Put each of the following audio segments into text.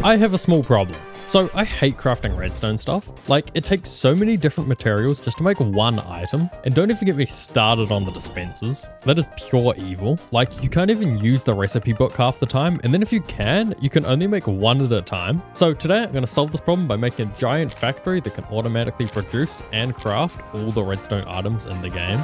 I have a small problem. So I hate crafting redstone stuff. Like, it takes so many different materials just to make one item. And don't even get me started on the dispensers. That is pure evil. Like, you can't even use the recipe book half the time. And then if you can only make one at a time. So today I'm going to solve this problem by making a giant factory that can automatically produce and craft all the redstone items in the game.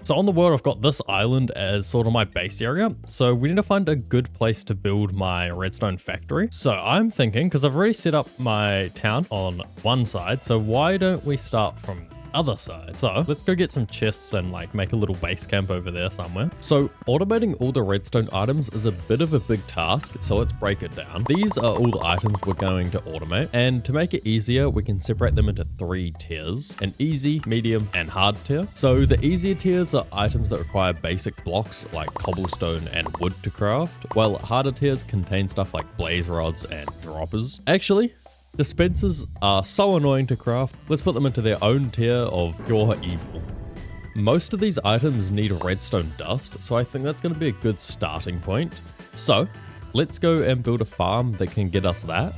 So on the world, I've got this island as sort of my base area. So we need to find a good place to build my redstone factory. So I'm thinking, because I've already set up my town on one side, so why don't we start from the other side? So let's go get some chests and like make a little base camp over there somewhere. So automating all the redstone items is a bit of a big task, so let's break it down. These are all the items we're going to automate, and to make it easier, we can separate them into 3 tiers: an easy, medium, and hard tier. So the easier tiers are items that require basic blocks like cobblestone and wood to craft, while harder tiers contain stuff like blaze rods and droppers. Actually, dispensers are so annoying to craft, let's put them into their own tier of pure evil. Most of these items need redstone dust, so I think that's going to be a good starting point. So let's go and build a farm that can get us that.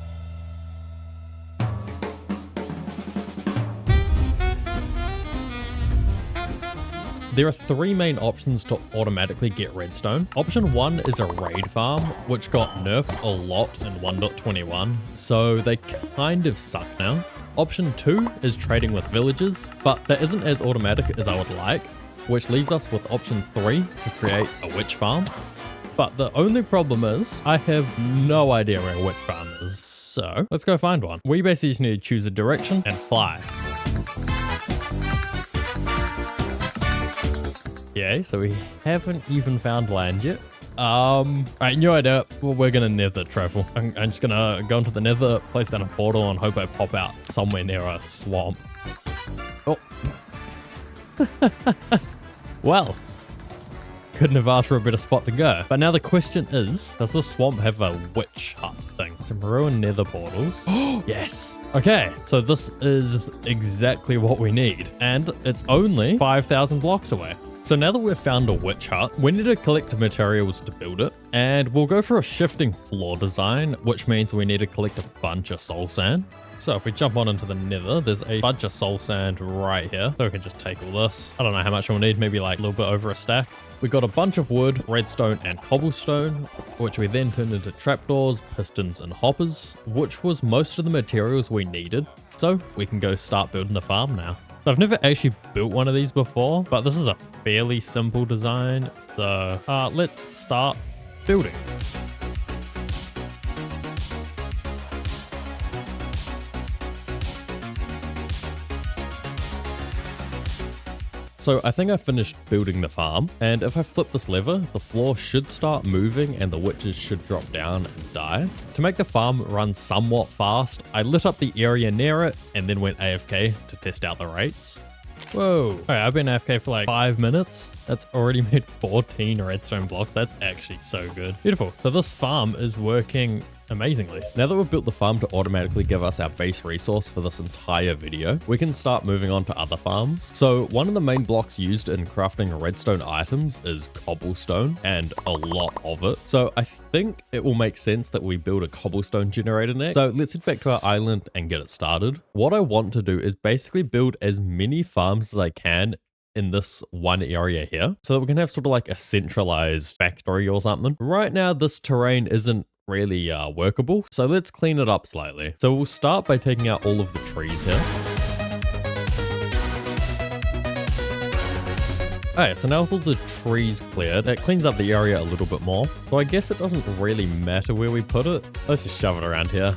There are 3 main options to automatically get redstone. Option 1 is a raid farm, which got nerfed a lot in 1.21, so they kind of suck now. Option 2 is trading with villagers, but that isn't as automatic as I would like, which leaves us with option 3 to create a witch farm. But the only problem is, I have no idea where a witch farm is, so let's go find one. We basically just need to choose a direction and fly. Okay, so we haven't even found land yet. Alright, new idea. Well, we're gonna nether travel. I'm just gonna go into the nether, place down a portal, and hope I pop out somewhere near a swamp. Oh. Well, couldn't have asked for a better spot to go. But now the question is, does the swamp have a witch hut thing? Some ruined nether portals. Oh, yes. Okay, so this is exactly what we need. And it's only 5,000 blocks away. So now that we've found a witch hut, we need to collect materials to build it, and we'll go for a shifting floor design, which means we need to collect a bunch of soul sand. So if we jump on into the nether, there's a bunch of soul sand right here, so we can just take all this. I don't know how much we'll need, maybe like a little bit over a stack. We got a bunch of wood, redstone, and cobblestone, which we then turned into trapdoors, pistons, and hoppers, which was most of the materials we needed. So we can go start building the farm now. So I've never actually built one of these before, but this is a fairly simple design. So let's start building. So I think I finished building the farm, and if I flip this lever, the floor should start moving and the witches should drop down and die. To make the farm run somewhat fast, I lit up the area near it and then went AFK to test out the rates. Whoa. Okay, I've been AFK for like 5 minutes. That's already made 14 redstone blocks. That's actually so good. Beautiful. So this farm is working amazingly. Now that we've built the farm to automatically give us our base resource for this entire video, we can start moving on to other farms. So one of the main blocks used in crafting redstone items is cobblestone, and a lot of it. So I think it will make sense that we build a cobblestone generator next. So let's head back to our island and get it started. What I want to do is basically build as many farms as I can in this one area here, so that we can have sort of like a centralized factory or something. Right now, this terrain isn't really workable, so let's clean it up slightly. So we'll start by taking out all of the trees here. Okay, so now with all the trees cleared, that cleans up the area a little bit more. So I guess it doesn't really matter where we put it. Let's just shove it around here.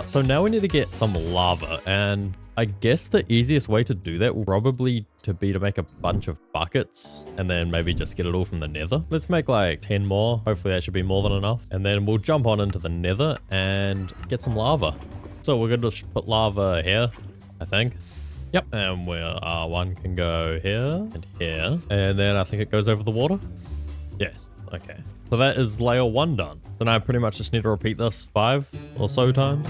So now we need to get some lava, and I guess the easiest way to do that will probably be to make a bunch of buckets and then maybe just get it all from the nether. Let's make like 10 more. Hopefully that should be more than enough. And then we'll jump on into the nether and get some lava. So we're going to just put lava here, I think. Yep. And one can go here and here. And then I think it goes over the water. Yes. Okay. So that is layer 1 done. So now I pretty much just need to repeat this 5 or so times.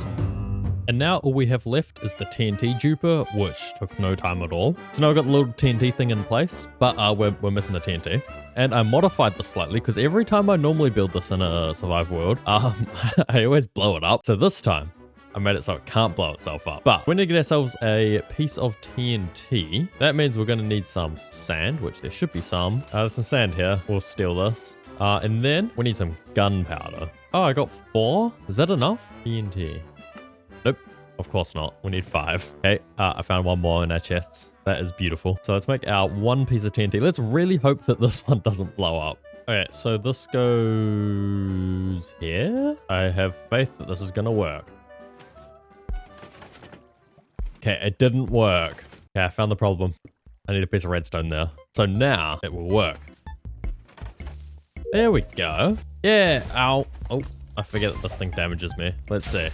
And now all we have left is the TNT duper, which took no time at all. So now I've got the little TNT thing in place, but we're missing the TNT. And I modified this slightly because every time I normally build this in a survive world, I always blow it up. So this time, I made it so it can't blow itself up. But we need to get ourselves a piece of TNT. That means we're going to need some sand, which there should be some. There's some sand here. We'll steal this. And then we need some gunpowder. Oh, I got 4. Is that enough? TNT. Nope. Of course not. We need 5. Okay, I found one more in our chests. That is beautiful. So let's make our one piece of TNT. Let's really hope that this one doesn't blow up. Okay, so this goes here. I have faith that this is going to work. Okay, it didn't work. Okay, I found the problem. I need a piece of redstone there. So now it will work. There we go. Yeah, ow. Oh, I forget that this thing damages me. Let's see.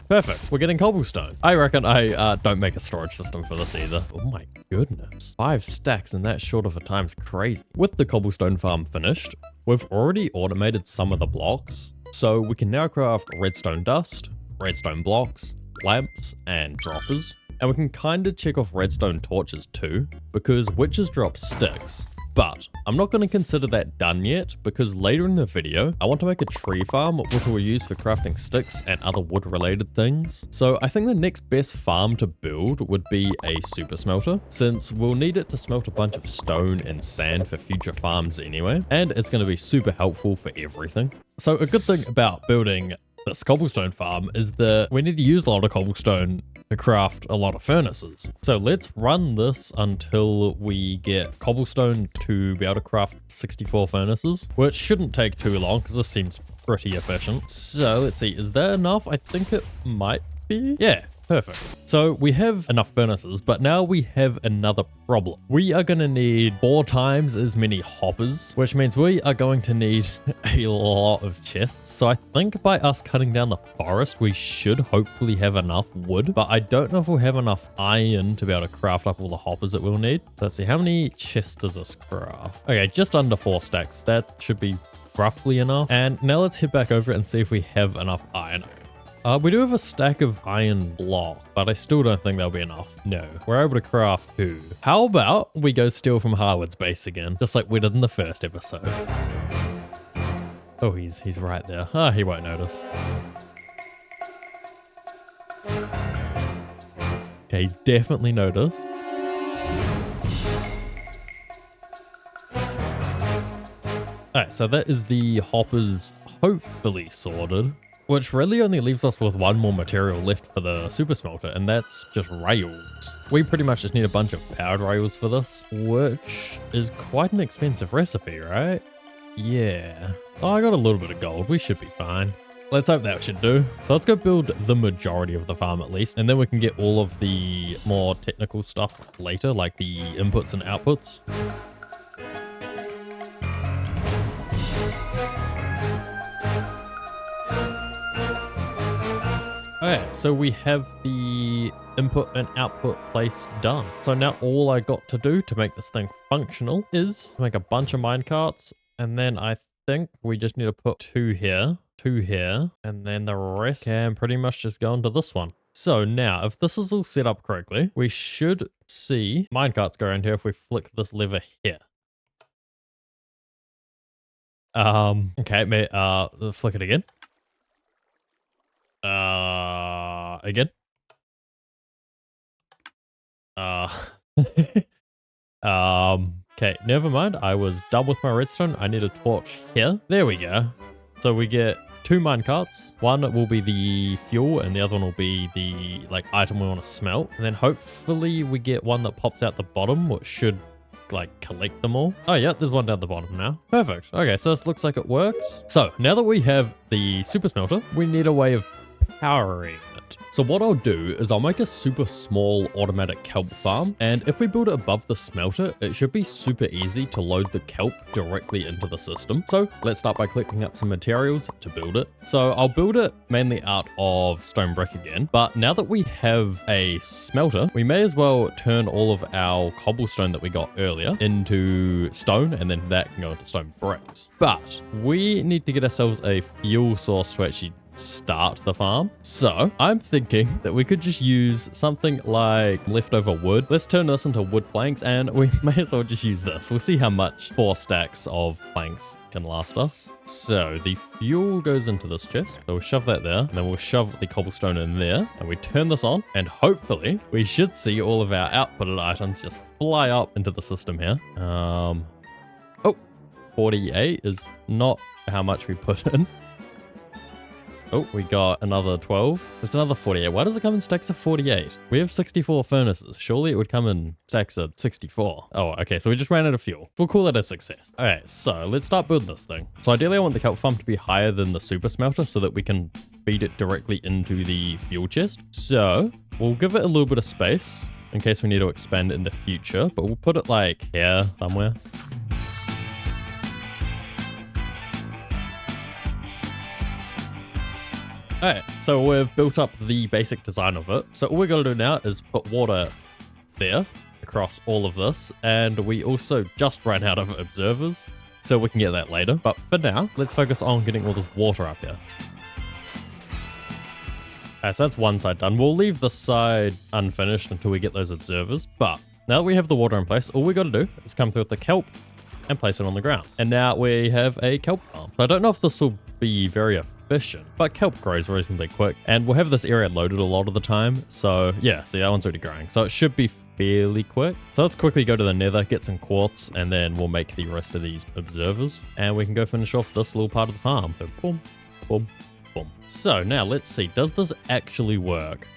Perfect. We're getting cobblestone. I reckon I don't make a storage system for this either. Oh my goodness. 5 stacks in that short of a time is crazy. With the cobblestone farm finished, we've already automated some of the blocks. So we can now craft redstone dust, redstone blocks, lamps, and droppers. And we can kind of check off redstone torches too, because witches drop sticks. But I'm not going to consider that done yet, because later in the video, I want to make a tree farm, which we'll use for crafting sticks and other wood related things. So I think the next best farm to build would be a super smelter, since we'll need it to smelt a bunch of stone and sand for future farms anyway, and it's going to be super helpful for everything. So a good thing about building this cobblestone farm is that we need to use a lot of cobblestone to craft a lot of furnaces. So let's run this until we get cobblestone to be able to craft 64 furnaces, which shouldn't take too long because this seems pretty efficient. So let's see, is that enough? I think it might be. Yeah. Perfect. So we have enough furnaces, but now we have another problem. We are going to need 4 times as many hoppers, which means we are going to need a lot of chests. So I think by us cutting down the forest, we should hopefully have enough wood, but I don't know if we'll have enough iron to be able to craft up all the hoppers that we'll need. So let's see, how many chests does this craft? Okay, just under 4 stacks. That should be roughly enough. And now let's head back over and see if we have enough iron. We do have a stack of iron block, but I still don't think that'll be enough. No, we're able to craft 2. How about we go steal from Harwood's base again, just like we did in the first episode. Oh, he's right there. He won't notice. Okay, he's definitely noticed. Alright, so that is the hoppers hopefully sorted. Which really only leaves us with one more material left for the super smelter, and that's just rails. We pretty much just need a bunch of powered rails for this, which is quite an expensive recipe, right? Yeah. Oh, I got a little bit of gold. We should be fine. Let's hope that should do. So let's go build the majority of the farm at least, and then we can get all of the more technical stuff later, like the inputs and outputs. Okay, so we have the input and output place done. So now all I got to do to make this thing functional is make a bunch of minecarts, and then I think we just need to put 2 here, 2 here, and then the rest can pretty much just go into this one. So now, if this is all set up correctly, we should see minecarts go around here if we flick this lever here. Okay, flick it again. Again. Okay, never mind. I was done with my redstone. I need a torch here. There we go. So we get 2 minecarts. One will be the fuel and the other one will be the item we want to smelt. And then hopefully we get one that pops out the bottom, which should collect them all. Oh yeah, there's one down the bottom now. Perfect. Okay, so this looks like it works. So now that we have the super smelter, we need a way of powering it. So what I'll do is I'll make a super small automatic kelp farm, and if we build it above the smelter, it should be super easy to load the kelp directly into the system. So let's start by collecting up some materials to build it. So I'll build it mainly out of stone brick again, but now that we have a smelter, we may as well turn all of our cobblestone that we got earlier into stone, and then that can go into stone bricks. But we need to get ourselves a fuel source to actually start the farm. So I'm thinking that we could just use something like leftover wood. Let's turn this into wood planks, and we may as well just use this. We'll see how much 4 stacks of planks can last us. So the fuel goes into this chest. So we'll shove that there, and then we'll shove the cobblestone in there, and we turn this on, and hopefully we should see all of our outputted items just fly up into the system here. Oh, 48 is not how much we put in. Oh, we got another 12. It's another 48. Why does it come in stacks of 48? We have 64 furnaces. Surely it would come in stacks of 64. Oh, okay. So we just ran out of fuel. We'll call it a success. All right. So let's start building this thing. So ideally I want the kelp farm to be higher than the super smelter so that we can feed it directly into the fuel chest. So we'll give it a little bit of space in case we need to expand it in the future, but we'll put it like here somewhere. Alright, so we've built up the basic design of it. So all we gotta do now is put water there across all of this. And we also just ran out of observers, so we can get that later. But for now, let's focus on getting all this water up here. Alright, so that's one side done. We'll leave this side unfinished until we get those observers. But now that we have the water in place, all we gotta do is come through with the kelp and place it on the ground. And now we have a kelp farm. So I don't know if this will be very efficient, but kelp grows reasonably quick, and we'll have this area loaded a lot of the time. So yeah, see, that one's already growing, so it should be fairly quick. So let's quickly go to the nether, get some quartz, and then we'll make the rest of these observers, and we can go finish off this little part of the farm. So boom, boom, boom. So now let's see, does this actually work?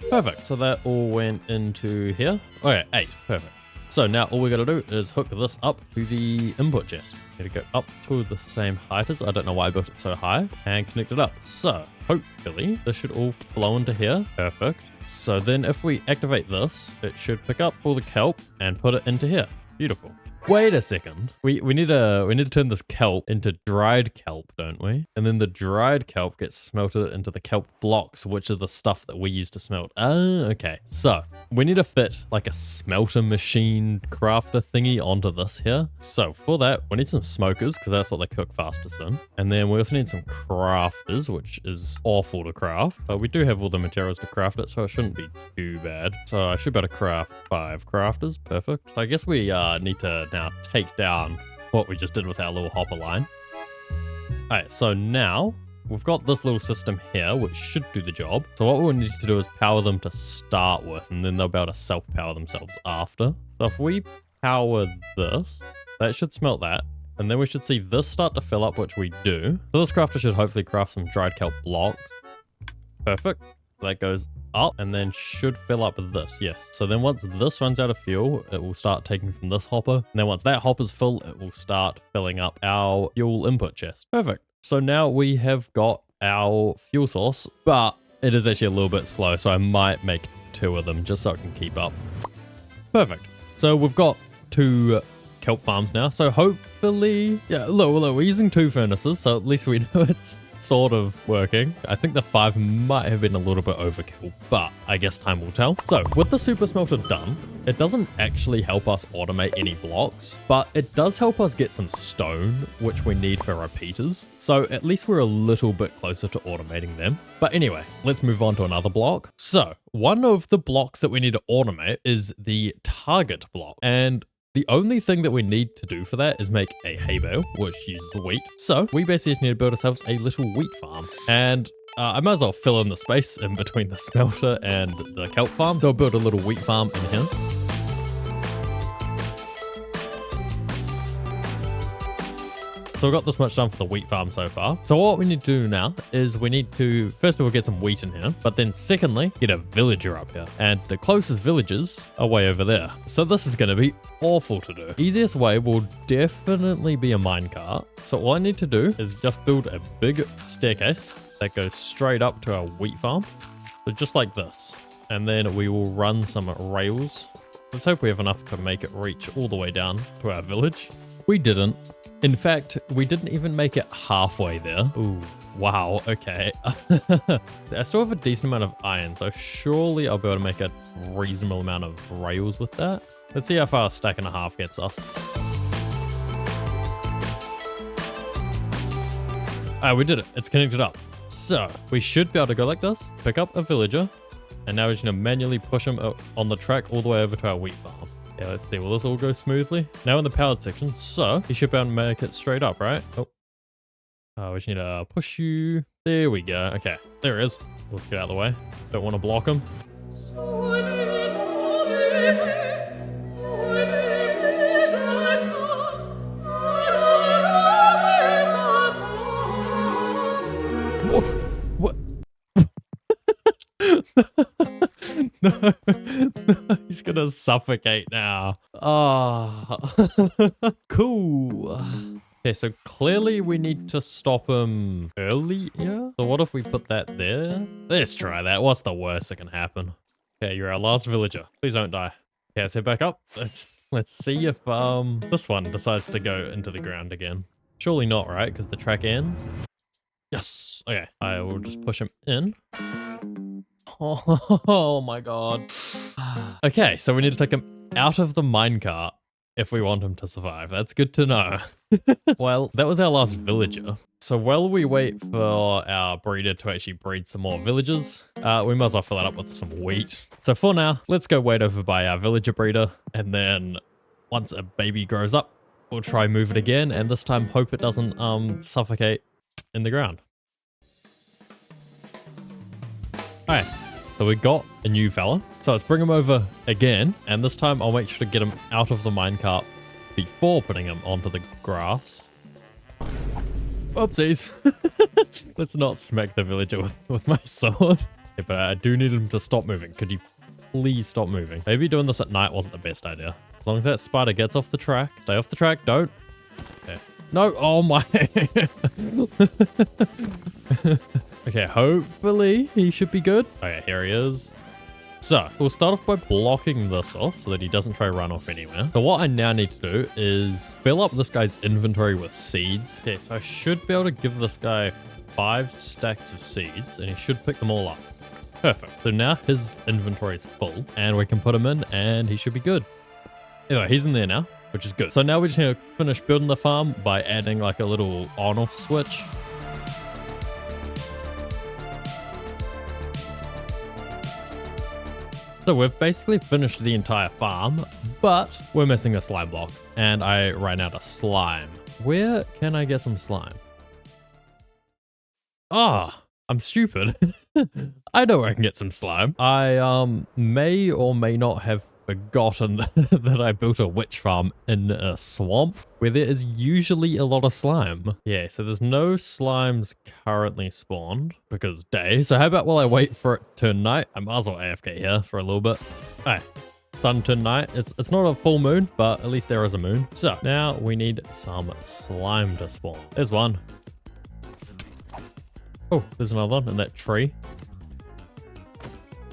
Perfect. So that all went into here. Oh yeah, 8. Perfect. So now all we gotta do is hook this up to the input chest. Need to go up to the same height as, I don't know why I built it so high, and connect it up. So hopefully this should all flow into here. Perfect. So then if we activate this, it should pick up all the kelp and put it into here. Beautiful. Wait a second. We need to turn this kelp into dried kelp, don't we? And then the dried kelp gets smelted into the kelp blocks, which are the stuff that we use to smelt. Okay. So we need to fit like a smelter machine crafter thingy onto this here. So for that, we need some smokers because that's what they cook fastest in. And then we also need some crafters, which is awful to craft. But we do have all the materials to craft it, so it shouldn't be too bad. So I should be able to craft 5 crafters. Perfect. So I guess we need to now take down what we just did with our little hopper line. Alright, so now we've got this little system here, which should do the job. So what we'll need to do is power them to start with, and then they'll be able to self-power themselves after. So if we power this, that should smelt that. And then we should see this start to fill up, which we do. So this crafter should hopefully craft some dried kelp blocks. Perfect. That goes up and then should fill up with this. Yes. So then once this runs out of fuel, it will start taking from this hopper. And then once that hopper's full, it will start filling up our fuel input chest. Perfect. So now we have got our fuel source, but it is actually a little bit slow. So I might make 2 of them just so I can keep up. Perfect. So we've got 2 kelp farms now. So hopefully, yeah, look, we're using 2 furnaces. So at least we know it's sort of working. I think the 5 might have been a little bit overkill, but I guess time will tell. So with the super smelter done, it doesn't actually help us automate any blocks, but it does help us get some stone, which we need for repeaters. So at least we're a little bit closer to automating them. But anyway, let's move on to another block. So one of the blocks that we need to automate is the target block. And the only thing that we need to do for that is make a hay bale, which uses wheat. So we basically just need to build ourselves a little wheat farm. And I might as well fill in the space in between the smelter and the kelp farm. So I'll build a little wheat farm in here. So we've got this much done for the wheat farm so far. So what we need to do now is we need to, first of all, get some wheat in here, but then secondly, get a villager up here. And the closest villagers are way over there. So this is going to be awful to do. Easiest way will definitely be a minecart. So all I need to do is just build a big staircase that goes straight up to our wheat farm. So just like this. And then we will run some rails. Let's hope we have enough to make it reach all the way down to our village. We didn't. In fact, we didn't even make it halfway there. Ooh, wow, okay. I still have a decent amount of iron, so surely I'll be able to make a reasonable amount of rails with that. Let's see how far a stack and a half gets us. We did it. It's connected up. So we should be able to go like this, pick up a villager, and now we're just gonna manually push him on the track all the way over to our wheat farm. Yeah, let's see. Will this all go smoothly? Now in the powered section, so he should be able to make it straight up, right? Oh, we just need to push you. There we go. Okay, there it is. Let's get out of the way. Don't want to block him. What? No, he's gonna suffocate now. Oh, cool. Okay, so clearly we need to stop him early. Yeah. So what if we put that there? Let's try that. What's the worst that can happen? Okay, you're our last villager. Please don't die. Okay, let's head back up. Let's see if this one decides to go into the ground again. Surely not, right? Because the track ends. Yes. Okay, I will just push him in. Oh my god. Okay, so we need to take him out of the minecart if we want him to survive. That's good to know. Well, that was our last villager. So while we wait for our breeder to actually breed some more villagers, we might as well fill that up with some wheat. So for now, let's go wait over by our villager breeder. And then once a baby grows up, we'll try move it again. And this time hope it doesn't suffocate in the ground. Alright, so we got a new fella. So let's bring him over again. And this time I'll make sure to get him out of the minecart before putting him onto the grass. Oopsies. Let's not smack the villager with my sword. Yeah, but I do need him to stop moving. Could you please stop moving? Maybe doing this at night wasn't the best idea. As long as that spider gets off the track. Stay off the track. Don't. Okay. No. Oh my. Okay, hopefully he should be good. Okay, here he is. So we'll start off by blocking this off so that he doesn't try to run off anywhere. So what I now need to do is fill up this guy's inventory with seeds. Okay, so I should be able to give this guy 5 stacks of seeds and he should pick them all up. Perfect. So now his inventory is full and we can put him in and he should be good. Anyway, he's in there now, which is good. So now we just need to finish building the farm by adding like a little on-off switch. So we've basically finished the entire farm, but we're missing a slime block and I ran out of slime. Where can I get some slime? Ah, I'm stupid. I know where I can get some slime. I may or may not have forgotten that I built a witch farm in a swamp where there is usually a lot of slime. Yeah, so there's no slimes currently spawned because day. So how about while I wait for it to turn night? I might as well AFK here for a little bit. Alright, it's done to night. It's not a full moon, but at least there is a moon. So now we need some slime to spawn. There's one. Oh, there's another one in that tree.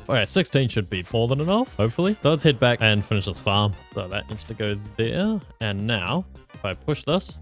Okay, 16 should be more than enough, hopefully. So let's head back and finish this farm. So that needs to go there. And now, if I push this,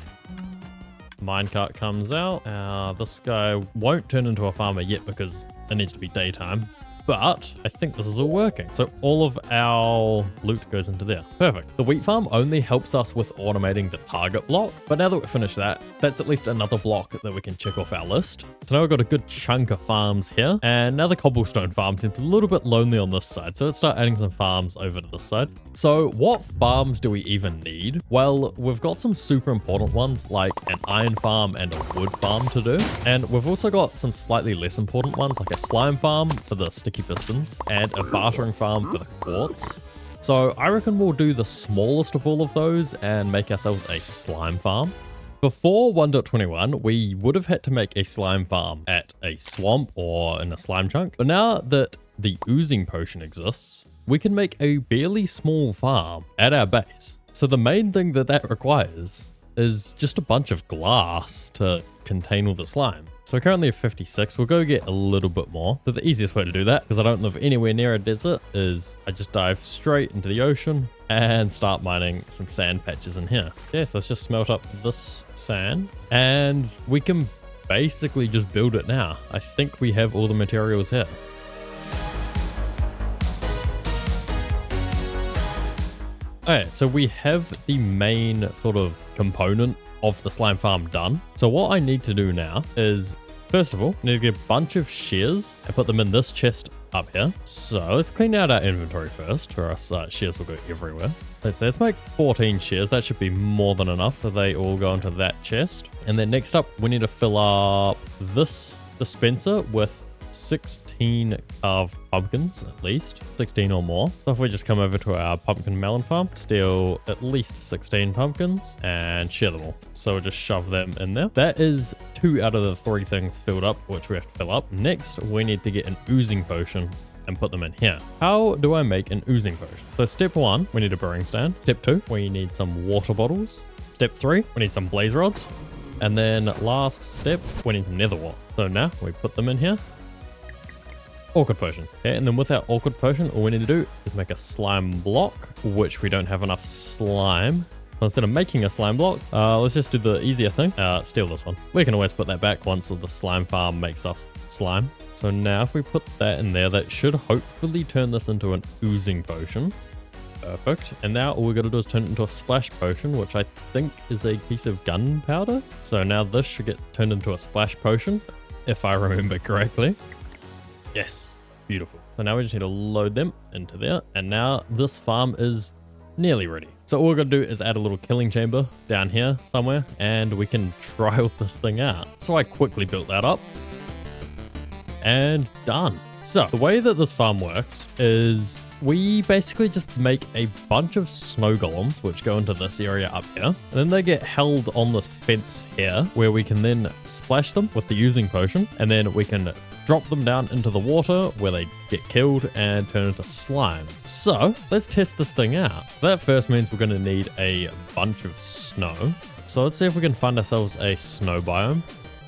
minecart comes out. This guy won't turn into a farmer yet because it needs to be daytime. But I think this is all working. So all of our loot goes into there. Perfect. The wheat farm only helps us with automating the target block. But now that we've finished that, that's at least another block that we can check off our list. So now we've got a good chunk of farms here. And now the cobblestone farm seems a little bit lonely on this side. So let's start adding some farms over to this side. So what farms do we even need? Well, we've got some super important ones like an iron farm and a wood farm to do. And we've also got some slightly less important ones like a slime farm for the sticky pistons and a bartering farm for the quartz. So I reckon we'll do the smallest of all of those and make ourselves a slime farm. Before 1.21, we would have had to make a slime farm at a swamp or in a slime chunk. But now that the oozing potion exists, we can make a barely small farm at our base. So the main thing that requires is just a bunch of glass to contain all the slime. So we're currently at 56. We'll go get a little bit more. So the easiest way to do that, because I don't live anywhere near a desert, is I just dive straight into the ocean and start mining some sand patches in here. Okay, so let's just smelt up this sand and we can basically just build it now. I think we have all the materials here. Okay, so we have the main sort of component of the slime farm done. So what I need to do now is First of all, we need to get a bunch of shears and put them in this chest up here. So let's clean out our inventory first, or else shears will go everywhere. Let's make 14 shears. That should be more than enough so they all go into that chest. And then next up, we need to fill up this dispenser with 16 carved pumpkins, at least 16 or more. So if we just come over to our pumpkin melon farm, steal at least 16 pumpkins and share them all. So we'll just shove them in there. That is 2 out of the 3 things filled up, which we have to fill up. Next, we need to get an oozing potion and put them in here. How do I make an oozing potion? So step 1, we need a brewing stand. Step 2, we need some water bottles. Step 3, we need some blaze rods. And then last step, we need some nether wart. So now we put them in here. Orchid potion. Okay, and then with our orchid potion, all we need to do is make a slime block, which we don't have enough slime. So instead of making a slime block, let's just do the easier thing. Steal this one. We can always put that back once the slime farm makes us slime. So now if we put that in there, that should hopefully turn this into an oozing potion. Perfect. And now all we got to do is turn it into a splash potion, which I think is a piece of gunpowder. So now this should get turned into a splash potion, if I remember correctly. Yes, beautiful. So now we just need to load them into there. And now this farm is nearly ready. So all we're going to do is add a little killing chamber down here somewhere, and we can trial this thing out. So I quickly built that up and done. So the way that this farm works is we basically just make a bunch of snow golems, which go into this area up here. And then they get held on this fence here, where we can then splash them with the oozing potion. And then we can drop them down into the water where they get killed and turn into slime. So let's test this thing out. That first means we're going to need a bunch of snow. So let's see if we can find ourselves a snow biome.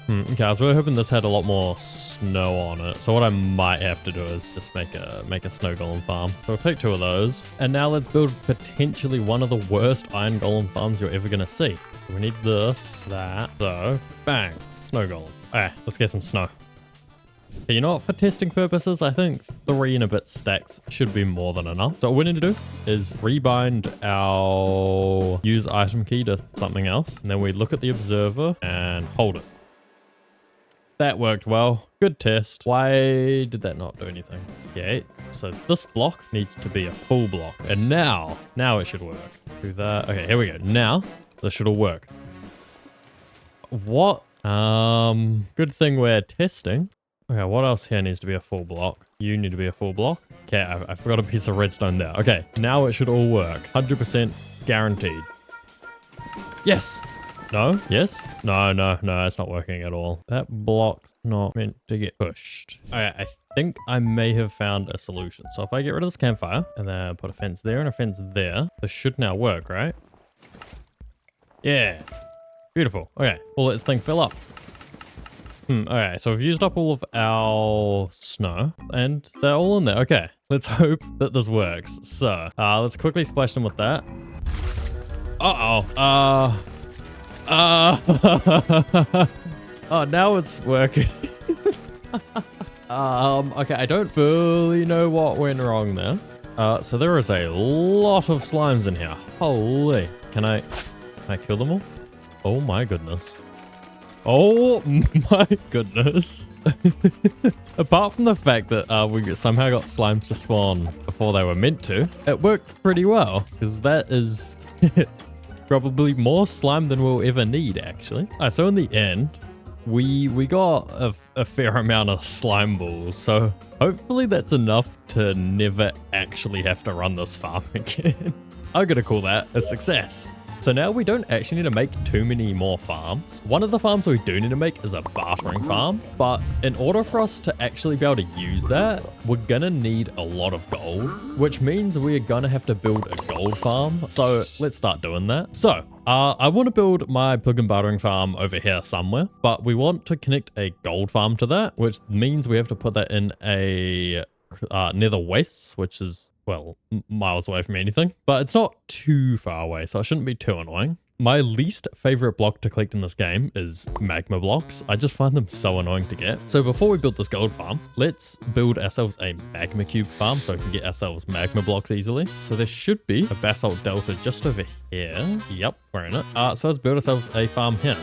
Okay, I was really hoping this had a lot more snow on it. So what I might have to do is just make a snow golem farm. So we'll take 2 of those. And now let's build potentially one of the worst iron golem farms you're ever going to see. So we need this, that, so bang, snow golem. Okay, let's get some snow. Okay, you know what, for testing purposes, I think 3 and a bit stacks should be more than enough. So what we need to do is rebind our use item key to something else. And then we look at the observer and hold it. That worked well. Good test. Why did that not do anything? Okay, so this block needs to be a full block. And now it should work. Do that. Okay, here we go. Now this should all work. What? Good thing we're testing. Okay, what else here needs to be a full block? You need to be a full block. Okay, I forgot a piece of redstone there. Okay, now it should all work. 100% guaranteed. Yes. No? Yes? No, it's not working at all. That block's not meant to get pushed. Okay, I think I may have found a solution. So if I get rid of this campfire and then put a fence there and a fence there, this should now work, right? Yeah. Beautiful. Okay, we'll let this thing fill up. Okay, so we've used up all of our snow and they're all in there. Okay, let's hope that this works. So, let's quickly splash them with that. Uh-oh. Oh, now it's working. Okay, I don't fully know what went wrong there. So there is a lot of slimes in here. Holy. Can I kill them all? Oh my goodness. Oh my goodness. Apart from the fact that we somehow got slimes to spawn before they were meant to, it worked pretty well, because that is probably more slime than we'll ever need, actually. So in the end, we got a fair amount of slime balls, so hopefully that's enough to never actually have to run this farm again. I'm gonna call that a success. So now we don't actually need to make too many more farms. One of the farms we do need to make is a bartering farm, but in order for us to actually be able to use that, we're gonna need a lot of gold, which means we're gonna have to build a gold farm. So let's start doing that. So I want to build my plug and bartering farm over here somewhere, but we want to connect a gold farm to that, which means we have to put that in a nether wastes, which is, well, miles away from anything, but it's not too far away, so it shouldn't be too annoying. My least favorite block to collect in this game is magma blocks. I just find them so annoying to get. So before we build this gold farm, let's build ourselves a magma cube farm so we can get ourselves magma blocks easily. So there should be a basalt delta just over here. Yep, we're in it. So let's build ourselves a farm here.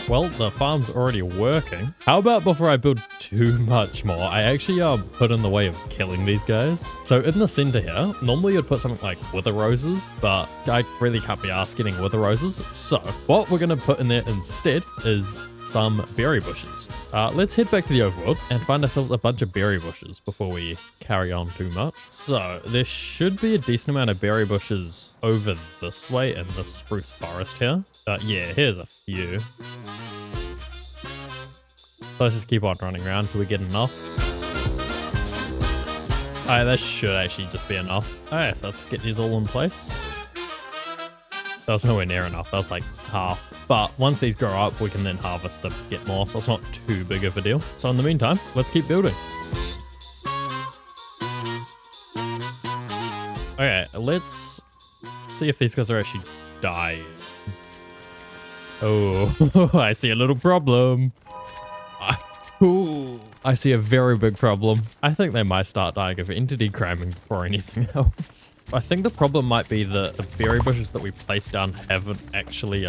Well, the farm's already working. How about before I build too much more, I actually put in the way of killing these guys. So in the center here, normally you'd put something like wither roses, but I really can't be asked getting wither roses. So what we're going to put in there instead is some berry bushes. Let's head back to the overworld and find ourselves a bunch of berry bushes before we carry on too much. So there should be a decent amount of berry bushes over this way in the spruce forest here. Yeah, here's a few. So let's just keep on running around until we get enough. Alright, that should actually just be enough. Alright, so let's get these all in place. That was nowhere near enough. That was like half. But once these grow up, we can then harvest them, get more. So it's not too big of a deal. So in the meantime, let's keep building. Okay, let's see if these guys are actually dying. Oh, I see a little problem. Ooh, I see a very big problem. I think they might start dying of entity cramming before anything else. I think the problem might be that the berry bushes that we placed down haven't actually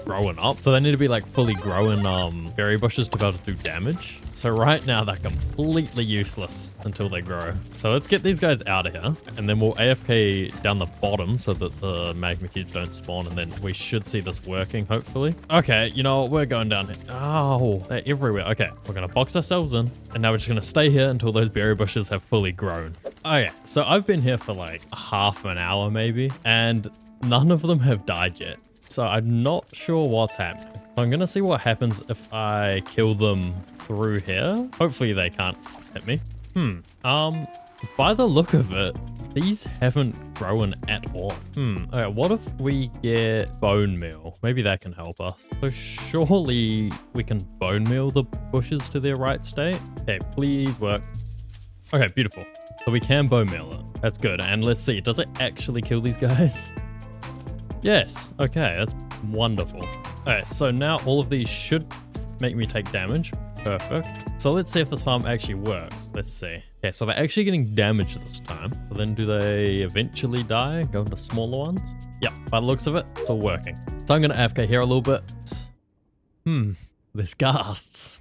grown up. So they need to be like fully grown berry bushes to be able to do damage. So right now they're completely useless until they grow. So let's get these guys out of here and then we'll AFK down the bottom so that the magma cubes don't spawn, and then we should see this working hopefully. Okay, you know what? We're going down here. Oh, they're everywhere. Okay, we're going to box ourselves in and now we're just going to stay here until those berry bushes have fully grown. Okay, so I've been here for like half an hour maybe, and none of them have died yet. So I'm not sure what's happening. I'm gonna see what happens if I kill them through here. Hopefully they can't hit me. By the look of it, these haven't grown at all. Okay, what if we get bone meal? Maybe that can help us. So surely we can bone meal the bushes to their right state. Okay, please work. Okay, beautiful. So we can bone meal it. That's good. And let's see, does it actually kill these guys? Yes. Okay, that's wonderful. Okay, so now all of these should make me take damage. Perfect. So let's see if this farm actually works. Let's see. Okay, so they're actually getting damage this time. But then do they eventually die? Go into smaller ones? Yep, by the looks of it, it's all working. So I'm going to AFK here a little bit. There's ghasts.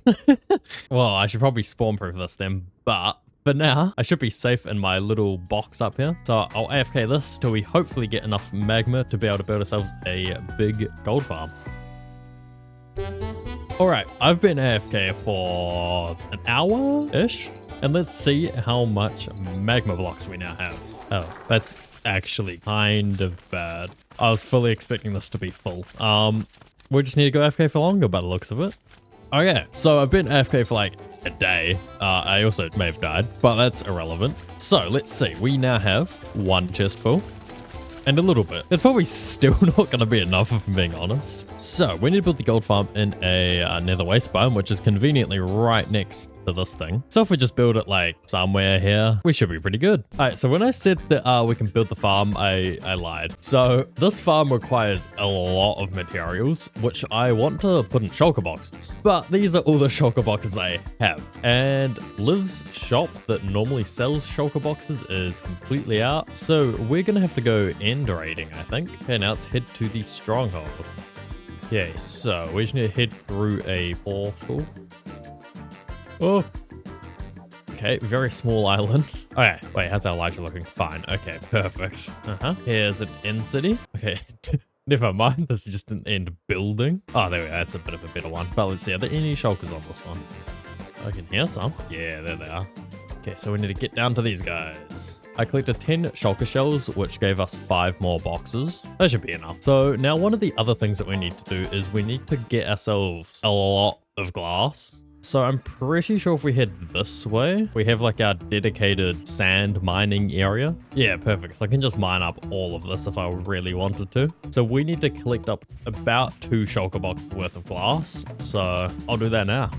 Well, I should probably spawn proof this then, but for now, I should be safe in my little box up here. So I'll AFK this till we hopefully get enough magma to be able to build ourselves a big gold farm. Alright, I've been AFK for an hour-ish, and let's see how much magma blocks we now have. Oh, that's actually kind of bad. I was fully expecting this to be full. We just need to go AFK for longer by the looks of it. Okay, so I've been AFK for like a day. I also may have died, but that's irrelevant. So let's see, we now have one chest full. And a little bit. It's probably still not going to be enough if I'm being honest. So we need to build the gold farm in a nether waste biome, which is conveniently right next to this thing. So if we just build it like somewhere here, we should be pretty good. All right, so when I said that we can build the farm, I lied. So this farm requires a lot of materials, which I want to put in shulker boxes. But these are all the shulker boxes I have. And Liv's shop that normally sells shulker boxes is completely out. So we're going to have to go end raiding, I think. Okay, now let's head to the stronghold. Okay, so we just need to head through a portal. Oh. Okay, very small island. Okay, wait, how's our Elijah looking? Fine. Okay, perfect. Here's an end city. Okay, never mind. This is just an end building. Oh, there we go. That's a bit of a better one. But let's see, are there any shulkers on this one? I can hear some. Yeah, there they are. Okay, so we need to get down to these guys. I collected 10 shulker shells, which gave us 5 more boxes. That should be enough. So now one of the other things that we need to do is we need to get ourselves a lot of glass. So I'm pretty sure if we head this way, we have like our dedicated sand mining area. Yeah, perfect. So I can just mine up all of this if I really wanted to. So we need to collect up about 2 shulker boxes worth of glass. So I'll do that now.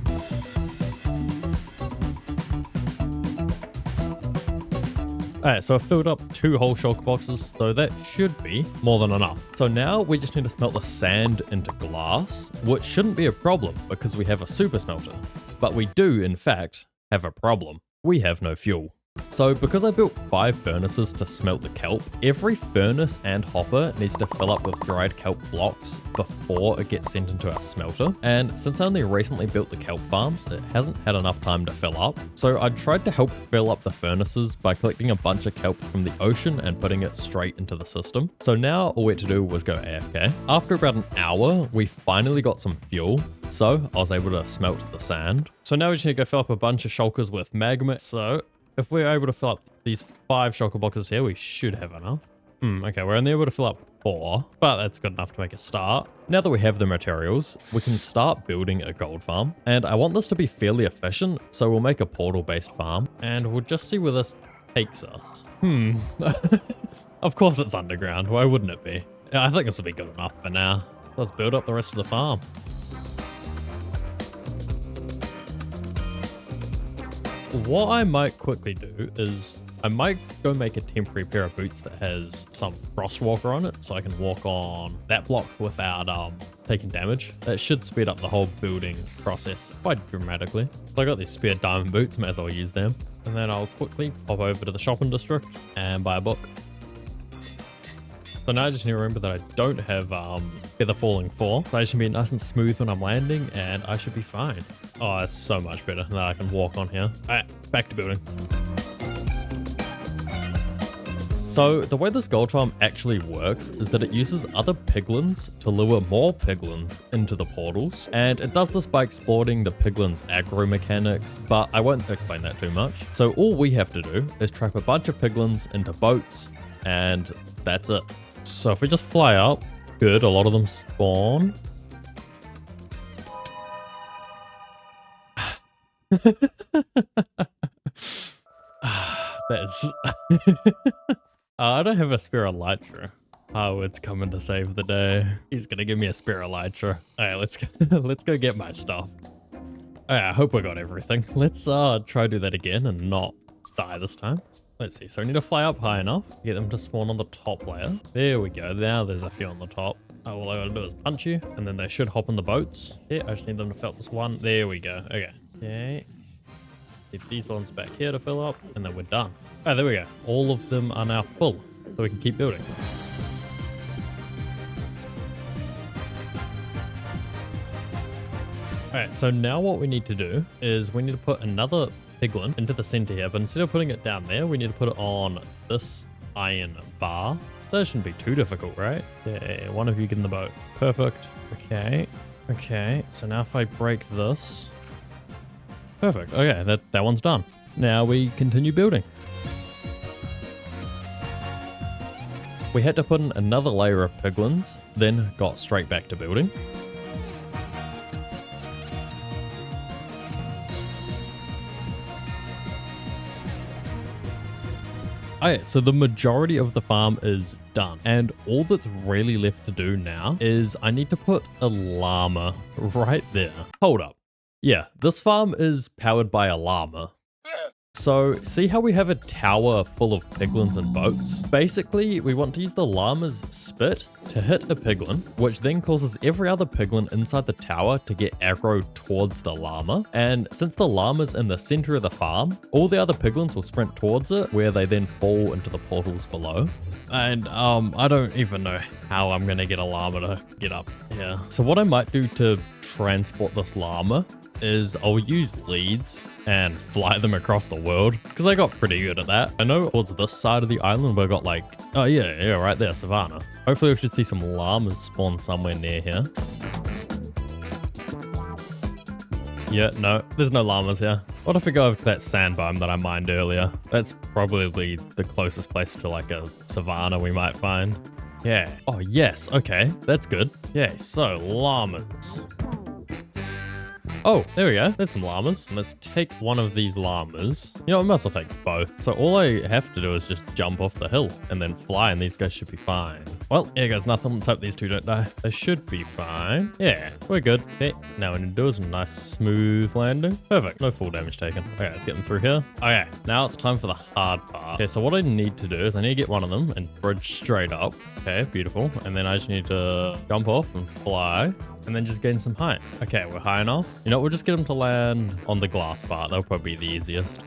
Alright, so I filled up 2 whole shulker boxes, so that should be more than enough. So now we just need to smelt the sand into glass, which shouldn't be a problem because we have a super smelter. But we do, in fact, have a problem. We have no fuel. So because I built 5 furnaces to smelt the kelp, every furnace and hopper needs to fill up with dried kelp blocks before it gets sent into our smelter. And since I only recently built the kelp farms, it hasn't had enough time to fill up. So I tried to help fill up the furnaces by collecting a bunch of kelp from the ocean and putting it straight into the system. So now all we had to do was go AFK. After about an hour, we finally got some fuel. So I was able to smelt the sand. So now we just need to go fill up a bunch of shulkers with magma. So if we're able to fill up these 5 shulker boxes here, we should have enough. Okay, we're only able to fill up 4, but that's good enough to make a start. Now that we have the materials, we can start building a gold farm. And I want this to be fairly efficient, so we'll make a portal-based farm. And we'll just see where this takes us. Of course it's underground. Why wouldn't it be? I think this will be good enough for now. Let's build up the rest of the farm. What I might quickly do is I might go make a temporary pair of boots that has some frostwalker on it, so I can walk on that block without taking damage. That should speed up the whole building process quite dramatically. So I got these spare diamond boots, might as well use them. And then I'll quickly pop over to the shopping district and buy a book. So now I just need to remember that I don't have Feather Falling 4. So I should be nice and smooth when I'm landing, and I should be fine. Oh, that's so much better. Now I can walk on here. Alright, back to building. So the way this gold farm actually works is that it uses other piglins to lure more piglins into the portals. And it does this by exploiting the piglins' aggro mechanics, but I won't explain that too much. So all we have to do is trap a bunch of piglins into boats, and that's it. So if we just fly up, good, a lot of them spawn. That's... I don't have a spare elytra. Oh, it's coming to save the day. He's gonna give me a spare elytra. Alright, let's go get my stuff. Alright, I hope I got everything. Let's try to do that again and not die this time. Let's see, so I need to fly up high enough, get them to spawn on the top layer. There we go, now there's a few on the top. All I gotta do is punch you, and then they should hop on the boats. Yeah, I just need them to fill up this one. There we go, okay. Okay. Get these ones back here to fill up, and then we're done. Oh, there we go. All of them are now full, so we can keep building. Alright, so now what we need to do is we need to put another piglin into the center here, but instead of putting it down there, we need to put it on this iron bar. That shouldn't be too difficult, right? Okay, one of you get in the boat. Perfect. Okay. Okay, so now if I break this... Perfect. Okay, that one's done. Now we continue building. We had to put in another layer of piglins, then got straight back to building. Okay, so the majority of the farm is done, and all that's really left to do now is I need to put a llama right there. Hold up. Yeah, this farm is powered by a llama. So, see how we have a tower full of piglins and boats? Basically, we want to use the llama's spit to hit a piglin, which then causes every other piglin inside the tower to get aggro towards the llama. And since the llama's in the center of the farm, all the other piglins will sprint towards it, where they then fall into the portals below. And I don't even know how I'm gonna get a llama to get up here. So what I might do to transport this llama is I'll use leads and fly them across the world, because I got pretty good at that. I know towards this side of the island we've got like, oh yeah, right there, savannah. Hopefully we should see some llamas spawn somewhere near here. Yeah, no, there's no llamas here. What if we go over to that sand biome that I mined earlier? That's probably the closest place to like a savannah we might find. Yeah. Oh yes, okay, that's good. Yeah, so llamas. Oh, there we go. There's some llamas. Let's take one of these llamas. You know, I might as well take both. So all I have to do is just jump off the hill and then fly, and these guys should be fine. Well, here goes nothing. Let's hope these two don't die. They should be fine. Yeah, we're good. Okay, now what we need to do is a nice smooth landing. Perfect. No full damage taken. Okay, let's get them through here. Okay, now it's time for the hard part. Okay, so what I need to do is I need to get one of them and bridge straight up. Okay, beautiful. And then I just need to jump off and fly, and then just gain some height. Okay, we're high enough. You know, we'll just get them to land on the glass part. That'll probably be the easiest.